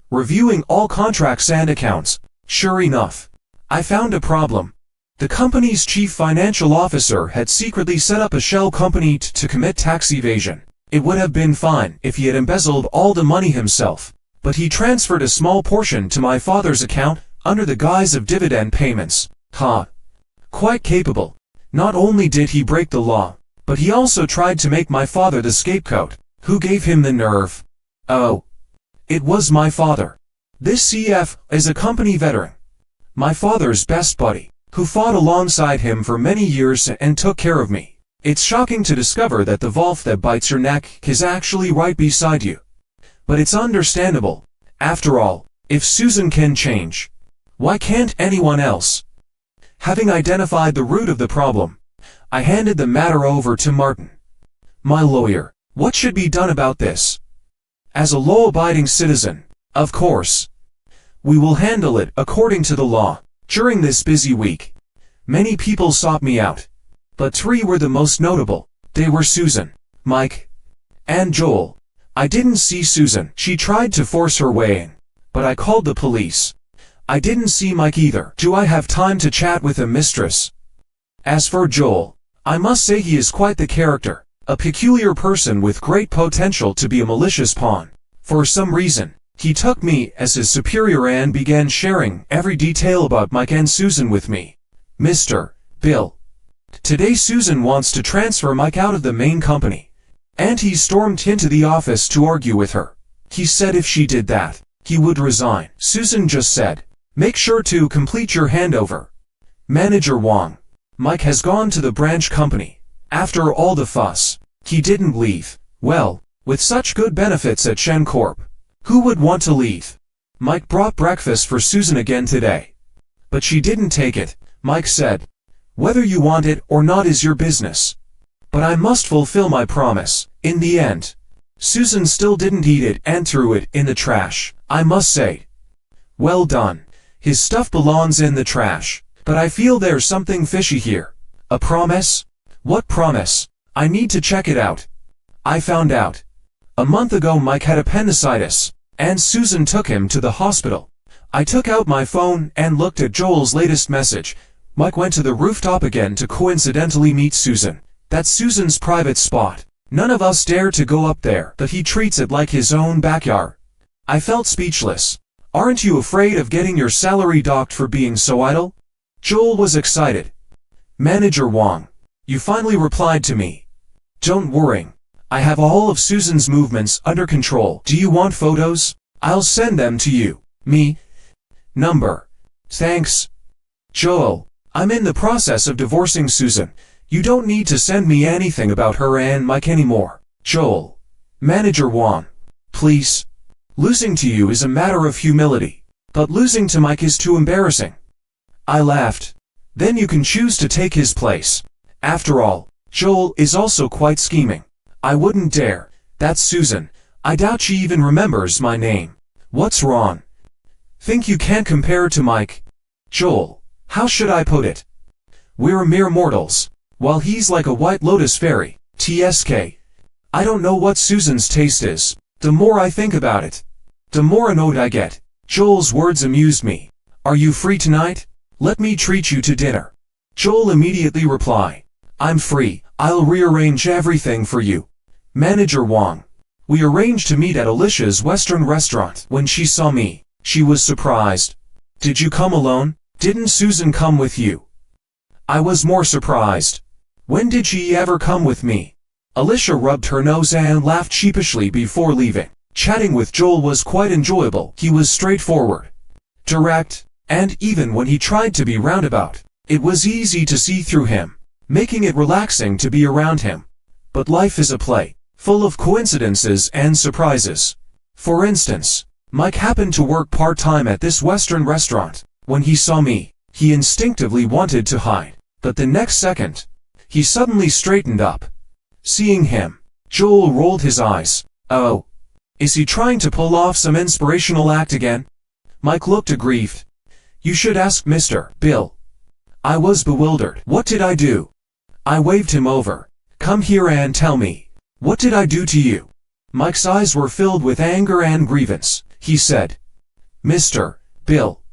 reviewing all contracts and accounts. Sure enough, I found a problem. The company's chief financial officer had secretly set up a shell company to commit tax evasion. It would have been fine if he had embezzled all the money himself, but he transferred a small portion to my father's account under the guise of dividend payments. Quite capable. Not only did he break the law, but he also tried to make my father the scapegoat. Who gave him the nerve? Oh, it was my father. This CF is a company veteran, my father's best buddy, who fought alongside him for many years and took care of me. It's shocking to discover that the wolf that bites your neck is actually right beside you. But it's understandable. After all, if Susan can change, why can't anyone else? Having identified the root of the problem, I handed the matter over to Martin, my lawyer. What should be done about this? As a law-abiding citizen, of course, we will handle it according to the law. During this busy week, many people sought me out, but 3 were the most notable. They were Susan, Mike, and Joel. I didn't see Susan. She tried to force her way in, but I called the police. I didn't see Mike either. Do I have time to chat with a mistress? As for Joel, I must say he is quite the character, a peculiar person with great potential to be a malicious pawn. For some reason, he took me as his superior and began sharing every detail about Mike and Susan with me. Mr. Bill, today Susan wants to transfer Mike out of the main company, and he stormed into the office to argue with her. He said if she did that, he would resign. Susan just said, "Make sure to complete your handover." Manager Wang, Mike has gone to the branch company. After all the fuss, he didn't leave. Well, with such good benefits at Shen Corp, who would want to leave? Mike brought breakfast for Susan again today, but she didn't take it. Mike said, "Whether you want it or not is your business, but I must fulfill my promise." In the end, Susan still didn't eat it and threw it in the trash. I must say, well done. His stuff belongs in the trash, but I feel there's something fishy here. A promise? What promise? I need to check it out. I found out. A month ago Mike had appendicitis, and Susan took him to the hospital. I took out my phone and looked at Joel's latest message. Mike went to the rooftop again to coincidentally meet Susan. That's Susan's private spot. None of us dare to go up there, but he treats it like his own backyard. I felt speechless. Aren't you afraid of getting your salary docked for being so idle? Joel was excited. Manager Wang, you finally replied to me. Don't worry. I have all of Susan's movements under control. Do you want photos? I'll send them to you. Me? Number. Thanks. Joel, I'm in the process of divorcing Susan. You don't need to send me anything about her and Mike anymore. Joel. Manager Wang, please. Losing to you is a matter of humility, but losing to Mike is too embarrassing. I laughed. Then you can choose to take his place. After all, Joel is also quite scheming. I wouldn't dare. That's Susan. I doubt she even remembers my name. What's wrong? Think you can't compare to Mike? Joel, how should I put it? We're mere mortals, while he's like a white lotus fairy. TSK. I don't know what Susan's taste is. The more I think about it, the more annoyed I get. Joel's words amused me. Are you free tonight? Let me treat you to dinner. Joel immediately replied, I'm free. I'll rearrange everything for you. Manager Wang. We arranged to meet at Alicia's Western restaurant. When she saw me, she was surprised. Did you come alone? Didn't Susan come with you? I was more surprised. When did she ever come with me? Alicia rubbed her nose and laughed sheepishly before leaving. Chatting with Joel was quite enjoyable. He was straightforward, direct, and even when he tried to be roundabout, it was easy to see through him, making it relaxing to be around him. But life is a play. full of coincidences and surprises. For instance, Mike happened to work part-time at this Western restaurant. When he saw me, he instinctively wanted to hide, but the next second, he suddenly straightened up. Seeing him, Joel rolled his eyes. Oh, is he trying to pull off some inspirational act again? Mike looked aggrieved. You should ask Mr. Bill. I was bewildered. What did I do? I waved him over. Come here and tell me. What did I do to you? Mike's eyes were filled with anger and grievance. He said, Mr. Bill,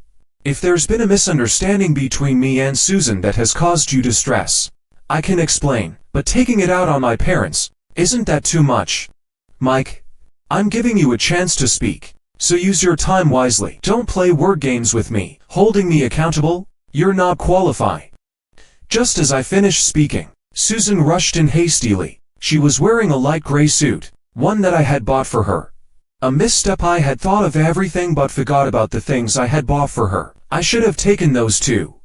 if there's been a misunderstanding between me and Susan that has caused you distress, I can explain, but taking it out on my parents, isn't that too much? Mike, I'm giving you a chance to speak, so use your time wisely. Don't play word games with me, holding me accountable. You're not qualified. Just as I finished speaking, Susan rushed in hastily. She was wearing a light gray suit, one that I had bought for her. A misstep. I had thought of everything but forgot about the things I had bought for her. I should have taken those too.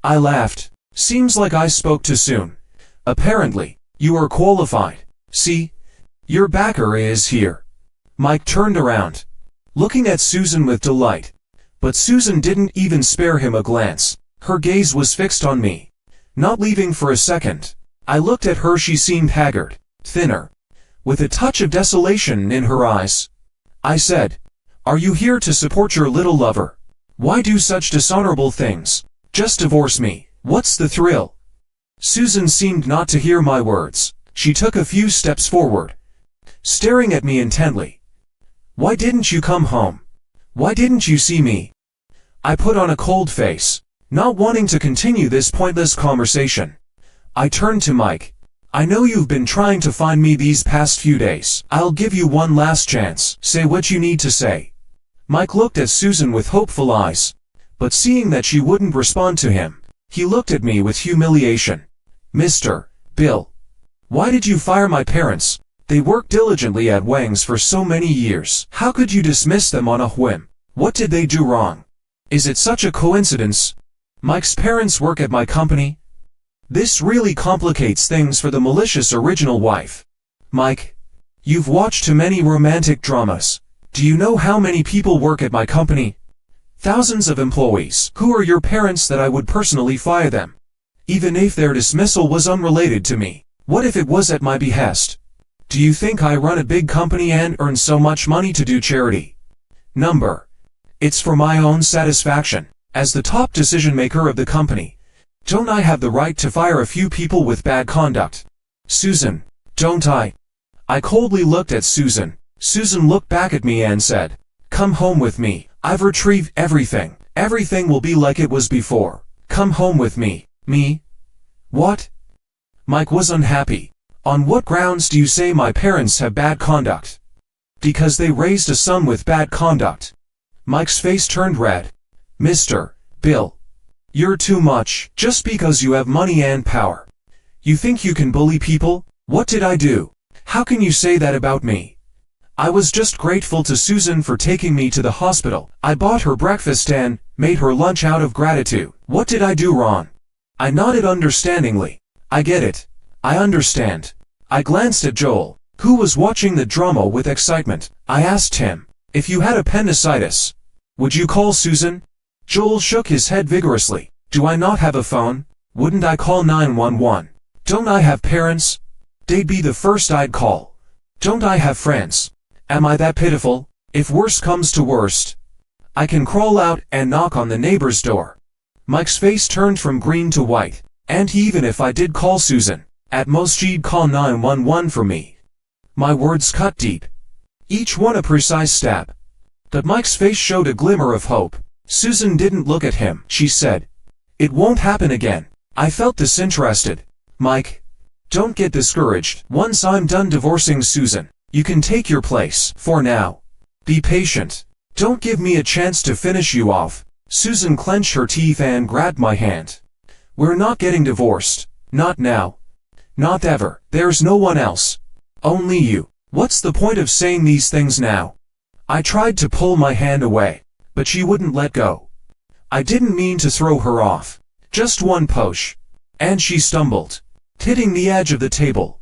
I laughed. Seems like I spoke too soon. Apparently, you are qualified. See? Your backer is here. Mike turned around, looking at Susan with delight. But Susan didn't even spare him a glance. Her gaze was fixed on me, not leaving for a second. I looked at her. She seemed haggard, thinner, with a touch of desolation in her eyes. I said, Are you here to support your little lover? Why do such dishonorable things? Just divorce me. What's the thrill? Susan seemed not to hear my words. She took a few steps forward, staring at me intently. Why didn't you come home? Why didn't you see me? I put on a cold face, not wanting to continue this pointless conversation. I turned to Mike. I know you've been trying to find me these past few days. I'll give you one last chance. Say what you need to say. Mike looked at Susan with hopeful eyes, but seeing that she wouldn't respond to him, he looked at me with humiliation. Mr. Bill, why did you fire my parents? They worked diligently at Wang's for so many years. How could you dismiss them on a whim? What did they do wrong? Is it such a coincidence? Mike's parents work at my company? This really complicates things for the malicious original wife. Mike, you've watched too many romantic dramas. Do you know how many people work at my company? Thousands of employees. Who are your parents that I would personally fire them? Even if their dismissal was unrelated to me. What if it was at my behest? Do you think I run a big company and earn so much money to do charity? It's for my own satisfaction. As the top decision maker of the company, don't I have the right to fire a few people with bad conduct? Susan, don't I? I coldly looked at Susan. Susan looked back at me and said, Come home with me. I've retrieved everything. Everything will be like it was before. Come home with me. Me? What? Mike was unhappy. On what grounds do you say my parents have bad conduct? Because they raised a son with bad conduct. Mike's face turned red. Mr. Bill, you're too much. Just because you have money and power, you think you can bully people? What did I do? How can you say that about me? I was just grateful to Susan for taking me to the hospital. I bought her breakfast and made her lunch out of gratitude. What did I do wrong? I nodded understandingly. I get it. I understand. I glanced at Joel, who was watching the drama with excitement. I asked him, if you had appendicitis, would you call Susan? Joel shook his head vigorously. Do I not have a phone? Wouldn't I call 911? Don't I have parents? They'd be the first I'd call. Don't I have friends? Am I that pitiful? If worst comes to worst, I can crawl out and knock on the neighbor's door. Mike's face turned from green to white. And even if I did call Susan, at most she'd call 911 for me. My words cut deep, each one a precise stab. But Mike's face showed a glimmer of hope. Susan didn't look at him. She said, It won't happen again. I felt disinterested. Mike, don't get discouraged. Once I'm done divorcing Susan, you can take your place. For now, be patient. Don't give me a chance to finish you off. Susan clenched her teeth and grabbed my hand. We're not getting divorced. Not now. Not ever. There's no one else. Only you. What's the point of saying these things now? I tried to pull my hand away, but she wouldn't let go. I didn't mean to throw her off. Just one push. And she stumbled, hitting the edge of the table.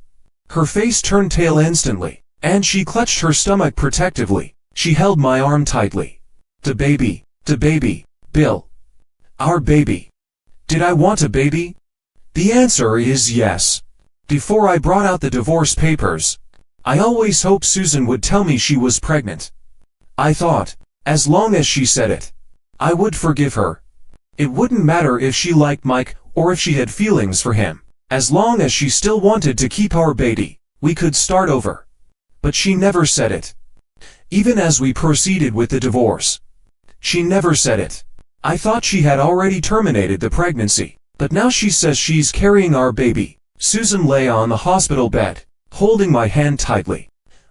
Her face turned pale instantly, and she clutched her stomach protectively. She held my arm tightly. The baby, Bill. Our baby. Did I want a baby? The answer is yes. Before I brought out the divorce papers, I always hoped Susan would tell me she was pregnant. I thought, as long as she said it, I would forgive her. It wouldn't matter if she liked Mike or if she had feelings for him. As long as she still wanted to keep our baby, we could start over. But she never said it. Even as we proceeded with the divorce, she never said it. I thought she had already terminated the pregnancy, but now she says she's carrying our baby. Susan lay on the hospital bed, holding my hand tightly.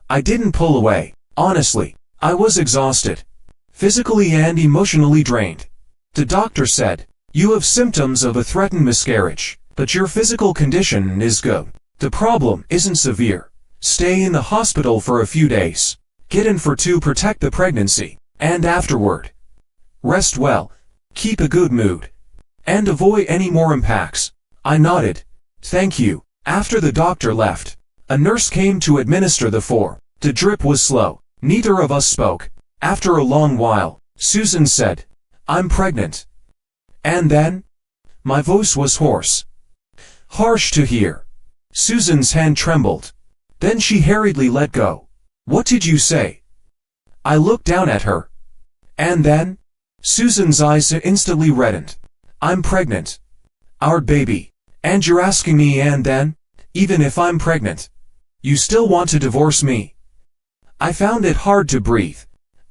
I didn't pull away. Honestly, I was exhausted, physically and emotionally drained. The doctor said, "You have symptoms of a threatened miscarriage, but your physical condition is good. The problem isn't severe. Stay in the hospital for a few days. Get in for to protect the pregnancy, and afterward, rest well, keep a good mood, and avoid any more impacts." I nodded. Thank you. After the doctor left, a nurse came to administer the four. The drip was slow. Neither of us spoke. After a long while, Susan said, "I'm pregnant." And then? My voice was hoarse, harsh to hear. Susan's hand trembled. Then she hurriedly let go. What did you say? I looked down at her. And then? Susan's eyes instantly reddened. I'm pregnant. Our baby. And you're asking me, and then? Even if I'm pregnant, you still want to divorce me? I found it hard to breathe.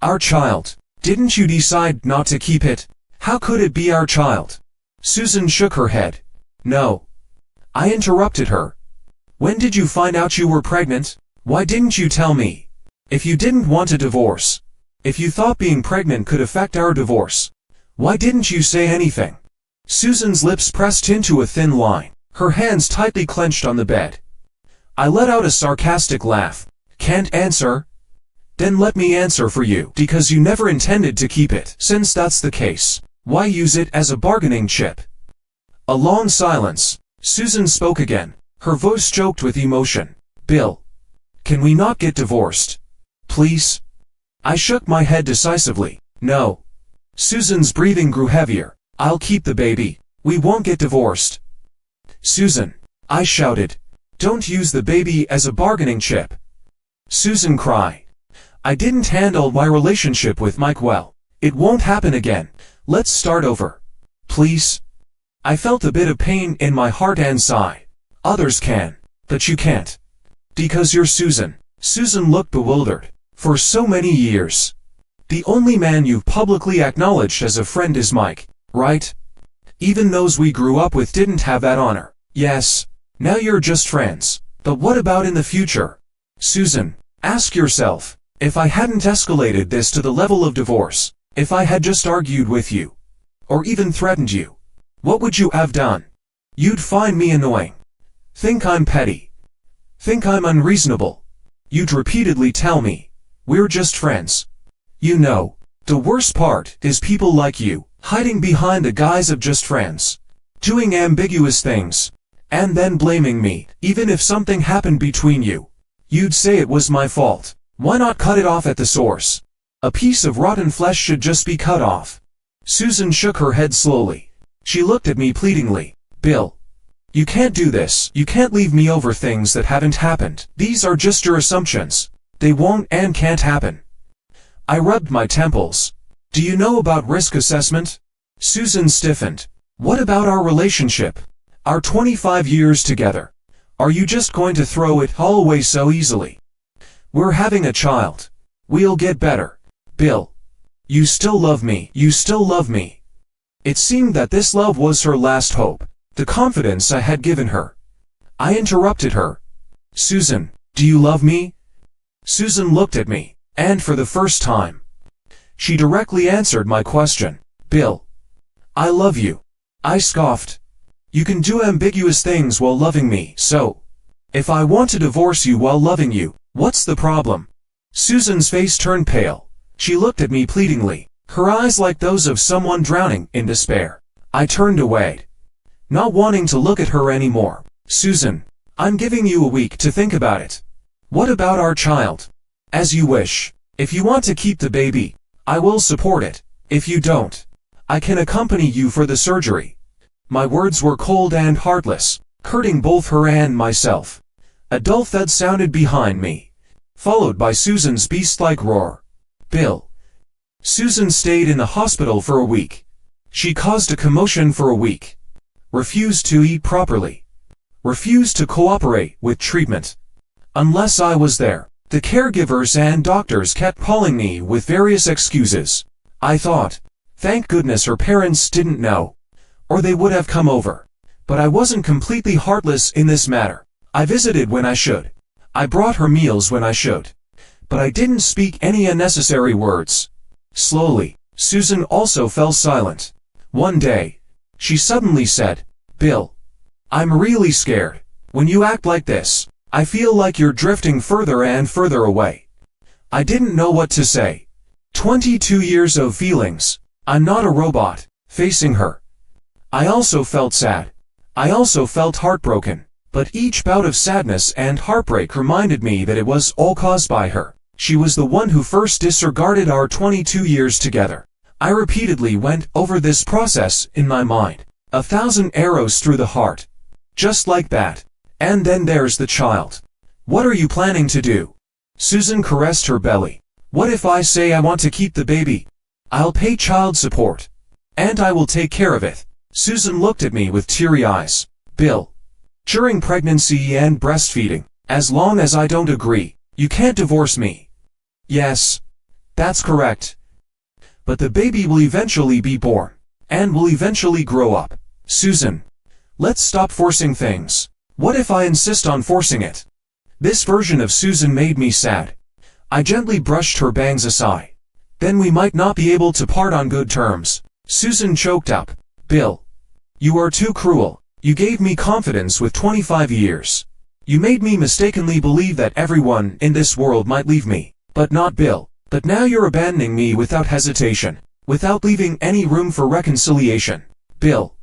Our child. Didn't you decide not to keep it? How could it be our child? Susan shook her head. No. I interrupted her. When did you find out you were pregnant? Why didn't you tell me? If you didn't want a divorce, if you thought being pregnant could affect our divorce, why didn't you say anything? Susan's lips pressed into a thin line, her hands tightly clenched on the bed. I let out a sarcastic laugh. Can't answer? Then let me answer for you. Because you never intended to keep it. Since that's the case, why use it as a bargaining chip? A long silence. Susan spoke again, her voice choked with emotion. Bill, can we not get divorced? Please? I shook my head decisively. No. Susan's breathing grew heavier. I'll keep the baby. We won't get divorced. Susan, I shouted. Don't use the baby as a bargaining chip. Susan cried. I didn't handle my relationship with Mike well. It won't happen again. Let's start over. Please? I felt a bit of pain in my heart and sighed. Others can, but you can't. Because you're Susan. Susan looked bewildered. For so many years, the only man you've publicly acknowledged as a friend is Mike, right? Even those we grew up with didn't have that honor. Yes, now you're just friends. But what about in the future? Susan, ask yourself, if I hadn't escalated this to the level of divorce, if I had just argued with you, or even threatened you, what would you have done? You'd find me annoying. Think I'm petty. Think I'm unreasonable. You'd repeatedly tell me, we're just friends. You know, the worst part is people like you, hiding behind the guise of just friends, doing ambiguous things, and then blaming me. Even if something happened between you, you'd say it was my fault. Why not cut it off at the source? A piece of rotten flesh should just be cut off. Susan shook her head slowly. She looked at me pleadingly. Bill, you can't do this. You can't leave me over things that haven't happened. These are just your assumptions. They won't and can't happen. I rubbed my temples. Do you know about risk assessment? Susan stiffened. What about our relationship? Our 25 years together. Are you just going to throw it all away so easily? We're having a child. We'll get better. Bill, you still love me. You still love me. It seemed that this love was her last hope, the confidence I had given her. I interrupted her. Susan, do you love me? Susan looked at me, and for the first time, she directly answered my question. Bill, I love you. I scoffed. You can do ambiguous things while loving me, so if I want to divorce you while loving you, what's the problem? Susan's face turned pale. She looked at me pleadingly, her eyes like those of someone drowning in despair. I turned away, not wanting to look at her anymore. Susan, I'm giving you a week to think about it. What about our child? As you wish. If you want to keep the baby, I will support it. If you don't, I can accompany you for the surgery." My words were cold and heartless, hurting both her and myself. A dull thud sounded behind me, followed by Susan's beast-like roar. "Bill." Susan stayed in the hospital for a week. She caused a commotion for a week. Refused to eat properly. Refused to cooperate with treatment. Unless I was there, the caregivers and doctors kept calling me with various excuses. I thought, thank goodness her parents didn't know, or they would have come over. But I wasn't completely heartless in this matter. I visited when I should. I brought her meals when I should. But I didn't speak any unnecessary words. Slowly, Susan also fell silent. One day, she suddenly said, "Bill, I'm really scared. When you act like this, I feel like you're drifting further and further away." I didn't know what to say. 22 years of feelings. I'm not a robot. Facing her, I also felt sad. I also felt heartbroken. But each bout of sadness and heartbreak reminded me that it was all caused by her. She was the one who first disregarded our 22 years together. I repeatedly went over this process in my mind. 1,000 arrows through the heart. Just like that. And then there's the child. What are you planning to do? Susan caressed her belly. What if I say I want to keep the baby? I'll pay child support. And I will take care of it. Susan looked at me with teary eyes. Bill. During pregnancy and breastfeeding, as long as I don't agree, you can't divorce me. Yes. That's correct. But the baby will eventually be born. And will eventually grow up. Susan. Let's stop forcing things. What if I insist on forcing it? This version of Susan made me sad. I gently brushed her bangs aside. Then we might not be able to part on good terms. Susan choked up. Bill. You are too cruel. You gave me confidence with 25 years. You made me mistakenly believe that everyone in this world might leave me, but not Bill. But now you're abandoning me without hesitation, without leaving any room for reconciliation. Bill.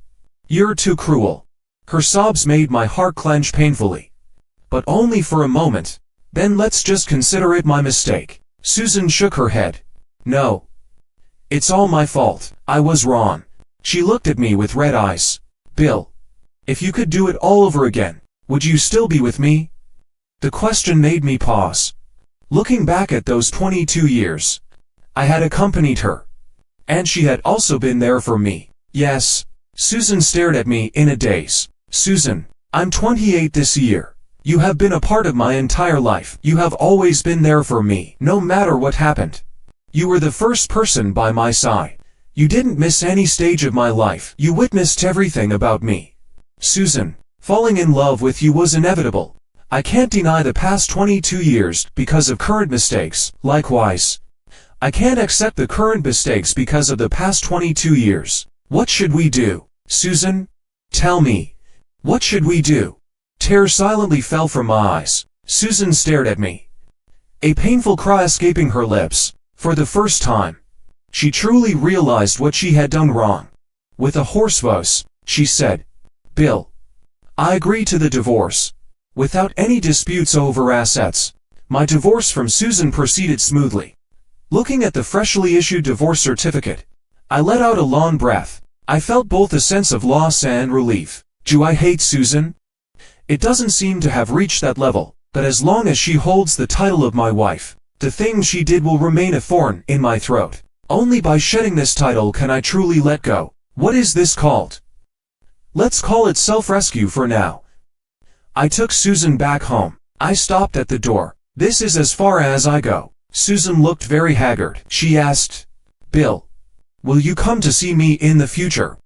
You're too cruel. Her sobs made my heart clench painfully. But only for a moment. Then let's just consider it my mistake. Susan shook her head. No. It's all my fault. I was wrong. She looked at me with red eyes. Bill. If you could do it all over again, would you still be with me? The question made me pause. Looking back at those 22 years, I had accompanied her. And she had also been there for me. Yes. Susan stared at me in a daze. Susan, I'm 28 this year. You have been a part of my entire life. You have always been there for me, no matter what happened. You were the first person by my side. You didn't miss any stage of my life. You witnessed everything about me. Susan, falling in love with you was inevitable. I can't deny the past 22 years because of current mistakes. Likewise, I can't accept the current mistakes because of the past 22 years. What should we do? Susan, tell me. What should we do? Tears silently fell from my eyes. Susan stared at me. A painful cry escaping her lips. For the first time, she truly realized what she had done wrong. With a hoarse voice, she said, Bill, I agree to the divorce. Without any disputes over assets, my divorce from Susan proceeded smoothly. Looking at the freshly issued divorce certificate, I let out a long breath. I felt both a sense of loss and relief. Do I hate Susan? It doesn't seem to have reached that level, but as long as she holds the title of my wife, the things she did will remain a thorn in my throat. Only by shedding this title can I truly let go. What is this called? Let's call it self-rescue for now. I took Susan back home. I stopped at the door. This is as far as I go. Susan looked very haggard. She asked, Bill, will you come to see me in the future?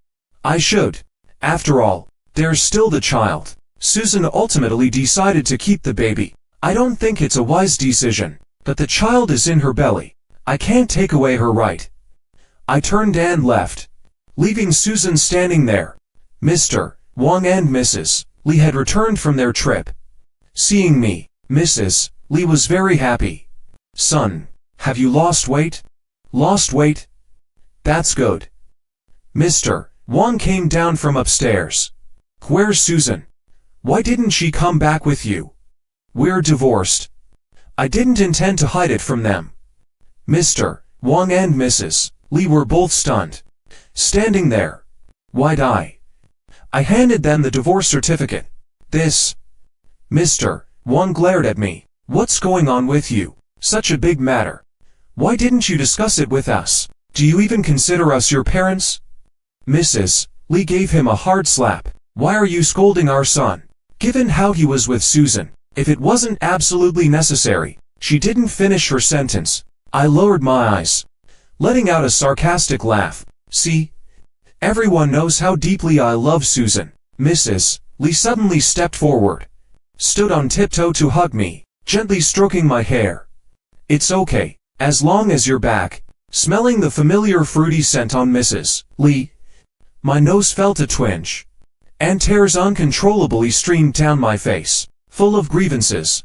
I should. After all, there's still the child. Susan ultimately decided to keep the baby. I don't think it's a wise decision, but the child is in her belly. I can't take away her right. I turned and left, leaving Susan standing there. Mr. Wong and Mrs. Lee had returned from their trip. Seeing me, Mrs. Lee was very happy. Son, have you lost weight? Lost weight? That's good. Mr. Wong came down from upstairs. Where's Susan? Why didn't she come back with you? We're divorced. I didn't intend to hide it from them. Mr. Wang and Mrs. Li were both stunned, standing there, wide-eyed. I handed them the divorce certificate. This. Mr. Wang glared at me. What's going on with you? Such a big matter. Why didn't you discuss it with us? Do you even consider us your parents? Mrs. Li gave him a hard slap. Why are you scolding our son? Given how he was with Susan, if it wasn't absolutely necessary. She didn't finish her sentence. I lowered my eyes, letting out a sarcastic laugh. See? Everyone knows how deeply I love Susan. Mrs. Li suddenly stepped forward, stood on tiptoe to hug me, gently stroking my hair. It's okay, as long as you're back. Smelling the familiar fruity scent on Mrs. Li, my nose felt a twinge, and tears uncontrollably streamed down my face, full of grievances,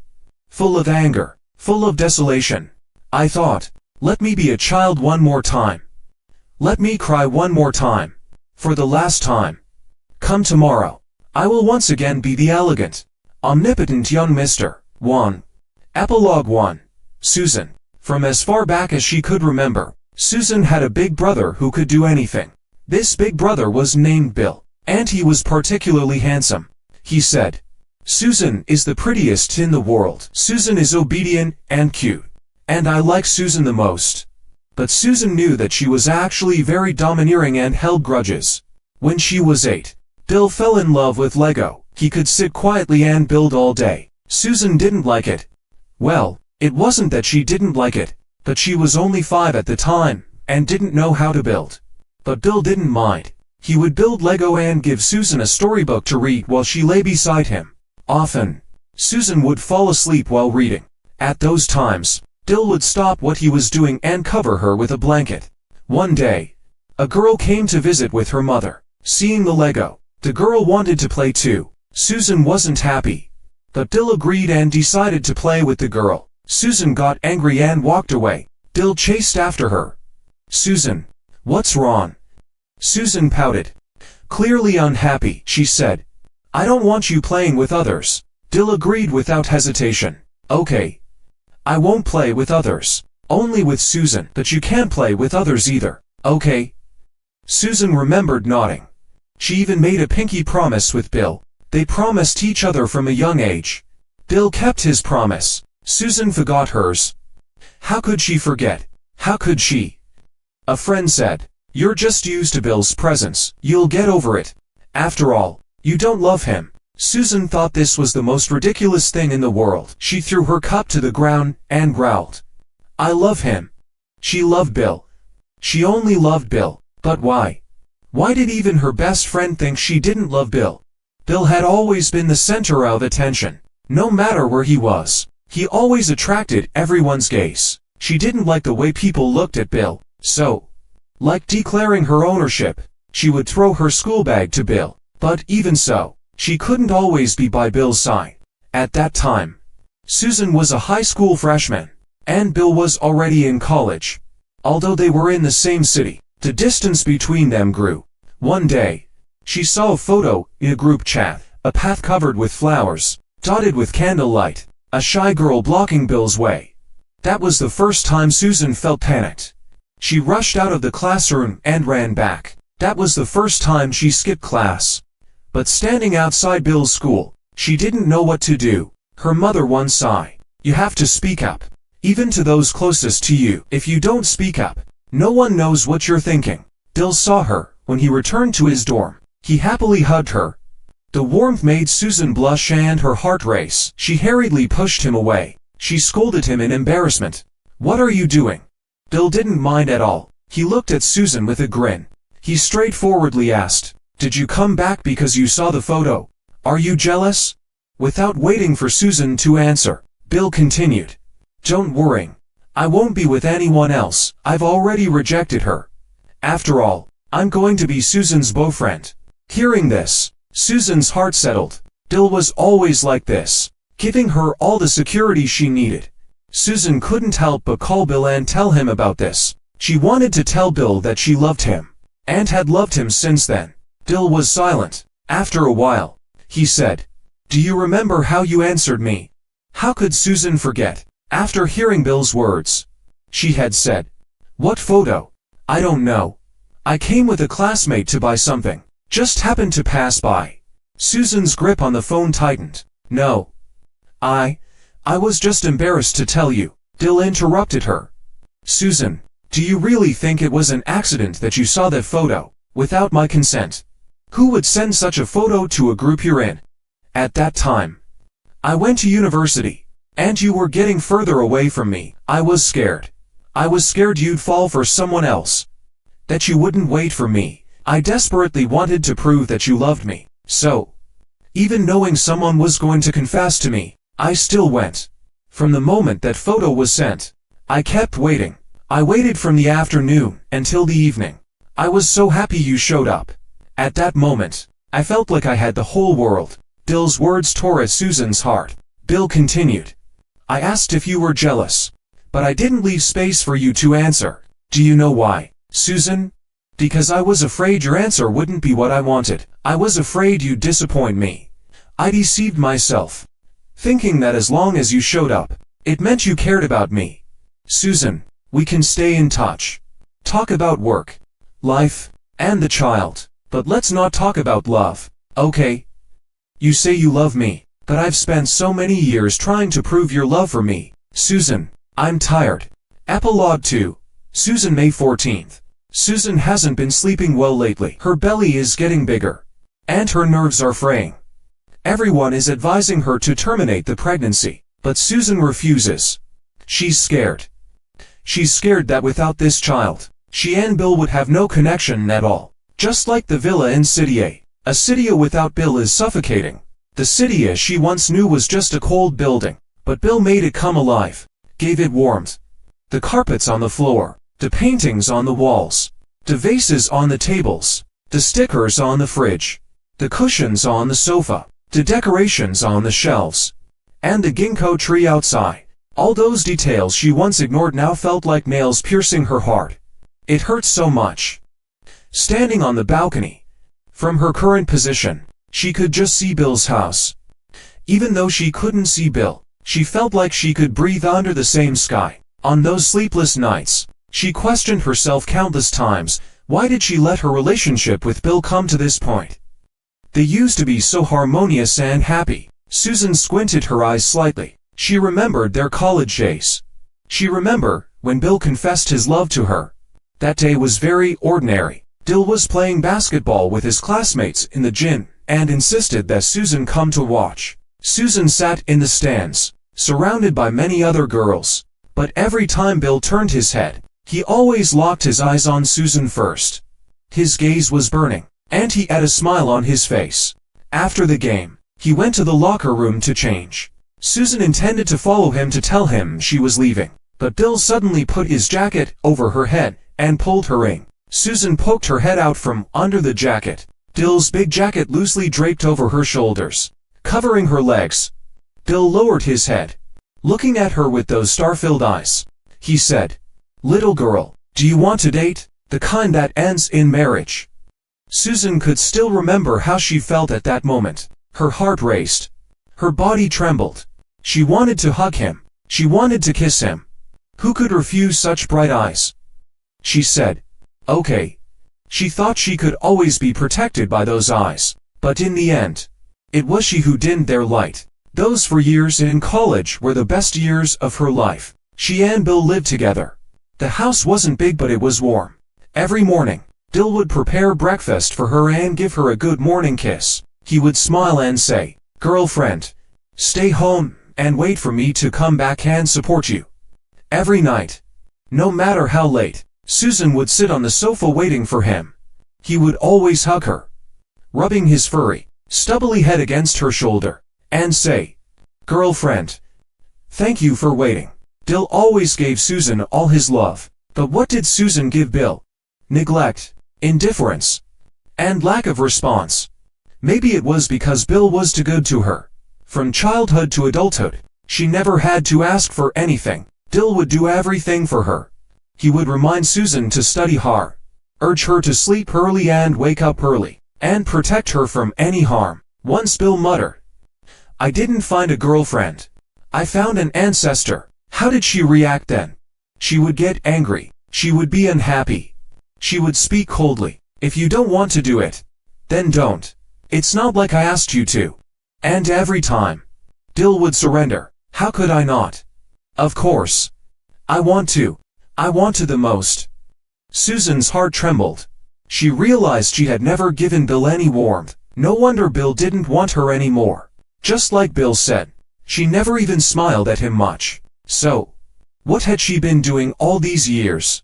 full of anger, full of desolation. I thought, let me be a child one more time. Let me cry one more time. For the last time. Come tomorrow. I will once again be the elegant, omnipotent young Mr. Wang. Epilogue 1. Susan. From as far back as she could remember, Susan had a big brother who could do anything. This big brother was named Bill, and he was particularly handsome. He said, Susan is the prettiest in the world. Susan is obedient and cute, and I like Susan the most. But Susan knew that she was actually very domineering and held grudges. When she was 8, Bill fell in love with Lego. He could sit quietly and build all day. Susan didn't like it. Well, it wasn't that she didn't like it, but she was only 5 at the time, and didn't know how to build. But Bill didn't mind. He would build Lego and give Susan a storybook to read while she lay beside him. Often, Susan would fall asleep while reading. At those times, Bill would stop what he was doing and cover her with a blanket. One day, a girl came to visit with her mother. Seeing the Lego, the girl wanted to play too. Susan wasn't happy, but Bill agreed and decided to play with the girl. Susan got angry and walked away. Bill chased after her. Susan, what's wrong? Susan pouted. Clearly unhappy, she said. I don't want you playing with others. Bill agreed without hesitation. Okay. I won't play with others. Only with Susan. But you can't play with others either. Okay? Susan remembered nodding. She even made a pinky promise with Bill. They promised each other from a young age. Bill kept his promise. Susan forgot hers. How could she forget? How could she? A friend said, You're just used to Bill's presence. You'll get over it. After all, you don't love him. Susan thought this was the most ridiculous thing in the world. She threw her cup to the ground and growled. I love him. She loved Bill. She only loved Bill. But why? Why did even her best friend think she didn't love Bill? Bill had always been the center of attention. No matter where he was, he always attracted everyone's gaze. She didn't like the way people looked at Bill, so, like declaring her ownership, she would throw her school bag to Bill. But even so, she couldn't always be by Bill's side. At that time, Susan was a high school freshman, and Bill was already in college. Although they were in the same city, the distance between them grew. One day, she saw a photo in a group chat, a path covered with flowers, dotted with candlelight, a shy girl blocking Bill's way. That was the first time Susan felt panicked. She rushed out of the classroom and ran back. That was the first time she skipped class. But standing outside Bill's school, she didn't know what to do. Her mother once sighed. You have to speak up, even to those closest to you. If you don't speak up, no one knows what you're thinking. Bill saw her. When he returned to his dorm, he happily hugged her. The warmth made Susan blush and her heart race. She hurriedly pushed him away. She scolded him in embarrassment. What are you doing? Bill didn't mind at all. He looked at Susan with a grin. He straightforwardly asked, Did you come back because you saw the photo? Are you jealous? Without waiting for Susan to answer, Bill continued. Don't worry. I won't be with anyone else. I've already rejected her. After all, I'm going to be Susan's boyfriend. Hearing this, Susan's heart settled. Bill was always like this, giving her all the security she needed. Susan couldn't help but call Bill and tell him about this. She wanted to tell Bill that she loved him, and had loved him since then. Bill was silent. After a while, he said, Do you remember how you answered me?" How could Susan forget? After hearing Bill's words, she had said, "What photo?" "I don't know. I came with a classmate to buy something. Just happened to pass by." Susan's grip on the phone tightened. "No. I was just embarrassed to tell you." Dill interrupted her. "Susan, do you really think it was an accident that you saw that photo, without my consent? Who would send such a photo to a group you're in? At that time, I went to university, and you were getting further away from me. I was scared. I was scared you'd fall for someone else, that you wouldn't wait for me. I desperately wanted to prove that you loved me. So, even knowing someone was going to confess to me, I still went. From the moment that photo was sent, I kept waiting. I waited from the afternoon until the evening. I was so happy you showed up. At that moment, I felt like I had the whole world." Dill's words tore at Susan's heart. Bill continued, "I asked if you were jealous, but I didn't leave space for you to answer. Do you know why, Susan? Because I was afraid your answer wouldn't be what I wanted. I was afraid you'd disappoint me. I deceived myself, thinking that as long as you showed up, it meant you cared about me. Susan, we can stay in touch. Talk about work, life, and the child, but let's not talk about love, okay? You say you love me, but I've spent so many years trying to prove your love for me. Susan, I'm tired." Epilogue 2. Susan, May 14th. Susan hasn't been sleeping well lately. Her belly is getting bigger, and her nerves are fraying. Everyone is advising her to terminate the pregnancy, but Susan refuses. She's scared. She's scared that without this child, she and Bill would have no connection at all. Just like the villa in City A. A city without Bill is suffocating. The city she once knew was just a cold building, but Bill made it come alive, gave it warmth. The carpets on the floor, the paintings on the walls, the vases on the tables, the stickers on the fridge, the cushions on the sofa, the decorations on the shelves, and the ginkgo tree outside. All those details she once ignored now felt like nails piercing her heart. It hurt so much. Standing on the balcony, from her current position, she could just see Bill's house. Even though she couldn't see Bill, she felt like she could breathe under the same sky. On those sleepless nights, she questioned herself countless times. Why did she let her relationship with Bill come to this point? They used to be so harmonious and happy. Susan squinted her eyes slightly. She remembered their college days. She remembered when Bill confessed his love to her. That day was very ordinary. Dill was playing basketball with his classmates in the gym and insisted that Susan come to watch. Susan sat in the stands, surrounded by many other girls. But every time Bill turned his head, he always locked his eyes on Susan first. His gaze was burning, and he had a smile on his face. After the game, he went to the locker room to change. Susan intended to follow him to tell him she was leaving, but Bill suddenly put his jacket over her head and pulled her in. Susan poked her head out from under the jacket. Dill's big jacket loosely draped over her shoulders, covering her legs. Bill lowered his head, looking at her with those star-filled eyes. He said, "Little girl, do you want to date? The kind that ends in marriage?" Susan could still remember how she felt at that moment. Her heart raced. Her body trembled. She wanted to hug him. She wanted to kiss him. Who could refuse such bright eyes? She said, "Okay." She thought she could always be protected by those eyes, but in the end, it was she who dimmed their light. Those 4 years in college were the best years of her life. She and Bill lived together. The house wasn't big, but it was warm. Every morning, Bill would prepare breakfast for her and give her a good morning kiss. He would smile and say, "Girlfriend, stay home and wait for me to come back and support you." Every night, no matter how late, Susan would sit on the sofa waiting for him. He would always hug her, rubbing his furry, stubbly head against her shoulder, and say, "Girlfriend, thank you for waiting." Bill always gave Susan all his love. But what did Susan give Bill? Neglect, indifference, and lack of response. Maybe it was because Bill was too good to her. From childhood to adulthood, she never had to ask for anything. Bill would do everything for her. He would remind Susan to study hard, urge her to sleep early and wake up early, and protect her from any harm. Once Bill muttered, I didn't find a girlfriend. I found an ancestor. How did she react then? She would get angry. She would be unhappy. She would speak coldly. If you don't want to do it, then don't. It's not like I asked you to. And every time, Dill would surrender. How could I not? Of course. I want to. I want to the most. Susan's heart trembled. She realized she had never given Bill any warmth. No wonder Bill didn't want her anymore. Just like Bill said, she never even smiled at him much. So, what had she been doing all these years?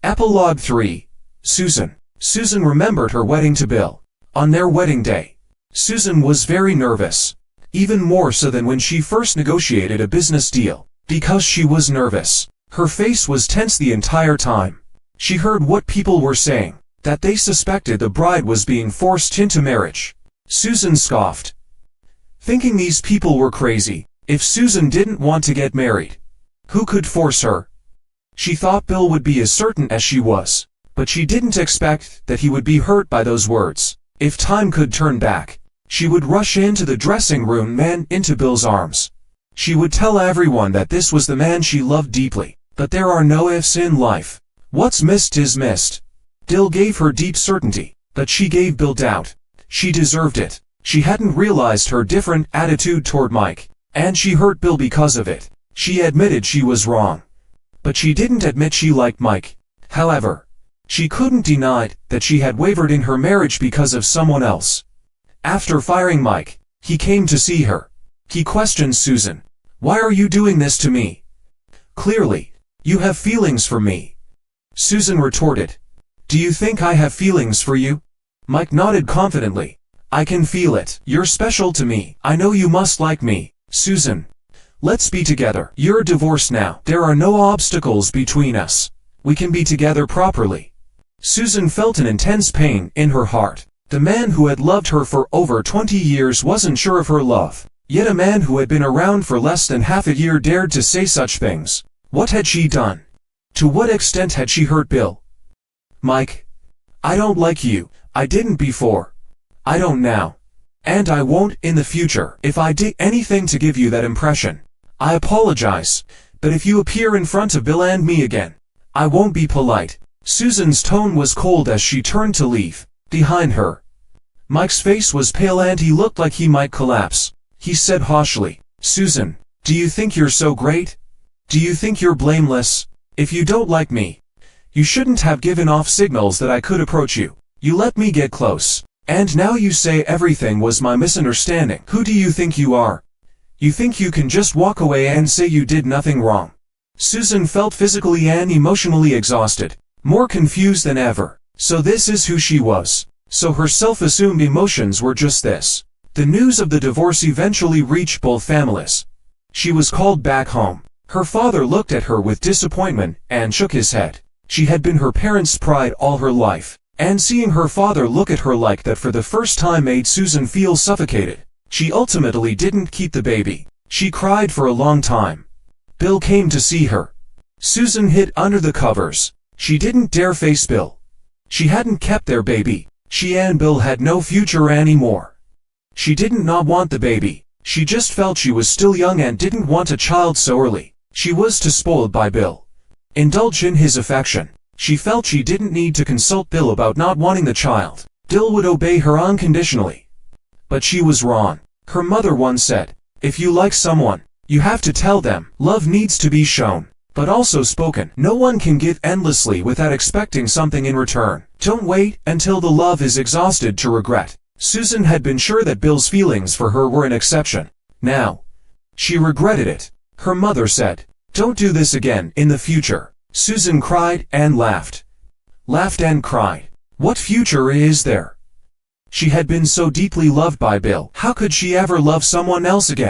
Epilogue 3. Susan. Susan remembered her wedding to Bill. On their wedding day, Susan was very nervous. Even more so than when she first negotiated a business deal. Because she was nervous, her face was tense the entire time. She heard what people were saying, that they suspected the bride was being forced into marriage. Susan scoffed, thinking these people were crazy. If Susan didn't want to get married, who could force her? She thought Bill would be as certain as she was, but she didn't expect that he would be hurt by those words. If time could turn back, she would rush into the dressing room and into Bill's arms. She would tell everyone that this was the man she loved deeply. But there are no ifs in life. What's missed is missed. Dill gave her deep certainty, but she gave Bill doubt. She deserved it. She hadn't realized her different attitude toward Mike, and she hurt Bill because of it. She admitted she was wrong. But she didn't admit she liked Mike. However, she couldn't deny that she had wavered in her marriage because of someone else. After firing Mike, he came to see her. He questioned Susan. Why are you doing this to me? Clearly, you have feelings for me. Susan retorted. Do you think I have feelings for you? Mike nodded confidently. I can feel it. You're special to me. I know you must like me. Susan, let's be together. You're divorced now. There are no obstacles between us. We can be together properly. Susan felt an intense pain in her heart. The man who had loved her for over 20 years wasn't sure of her love. Yet a man who had been around for less than half a year dared to say such things. What had she done? To what extent had she hurt Bill? Mike, I don't like you. I didn't before. I don't now. And I won't in the future. If I did anything to give you that impression, I apologize. But if you appear in front of Bill and me again, I won't be polite. Susan's tone was cold as she turned to leave. Behind her, Mike's face was pale and he looked like he might collapse. He said harshly, Susan, do you think you're so great? Do you think you're blameless? If you don't like me, you shouldn't have given off signals that I could approach you. You let me get close. And now you say everything was my misunderstanding. Who do you think you are? You think you can just walk away and say you did nothing wrong? Susan felt physically and emotionally exhausted, more confused than ever. So this is who she was. So her self-assumed emotions were just this. The news of the divorce eventually reached both families. She was called back home. Her father looked at her with disappointment and shook his head. She had been her parents' pride all her life, and seeing her father look at her like that for the first time made Susan feel suffocated. She ultimately didn't keep the baby. She cried for a long time. Bill came to see her. Susan hid under the covers. She didn't dare face Bill. She hadn't kept their baby. She and Bill had no future anymore. She didn't not want the baby. She just felt she was still young and didn't want a child so early. She was too spoiled by Bill. Indulge in his affection. She felt she didn't need to consult Bill about not wanting the child. Bill would obey her unconditionally. But she was wrong. Her mother once said, if you like someone, you have to tell them. Love needs to be shown, but also spoken. No one can give endlessly without expecting something in return. Don't wait until the love is exhausted to regret. Susan had been sure that Bill's feelings for her were an exception. Now, she regretted it. Her mother said, don't do this again in the future. Susan cried and laughed. Laughed and cried. What future is there? She had been so deeply loved by Bill. How could she ever love someone else again?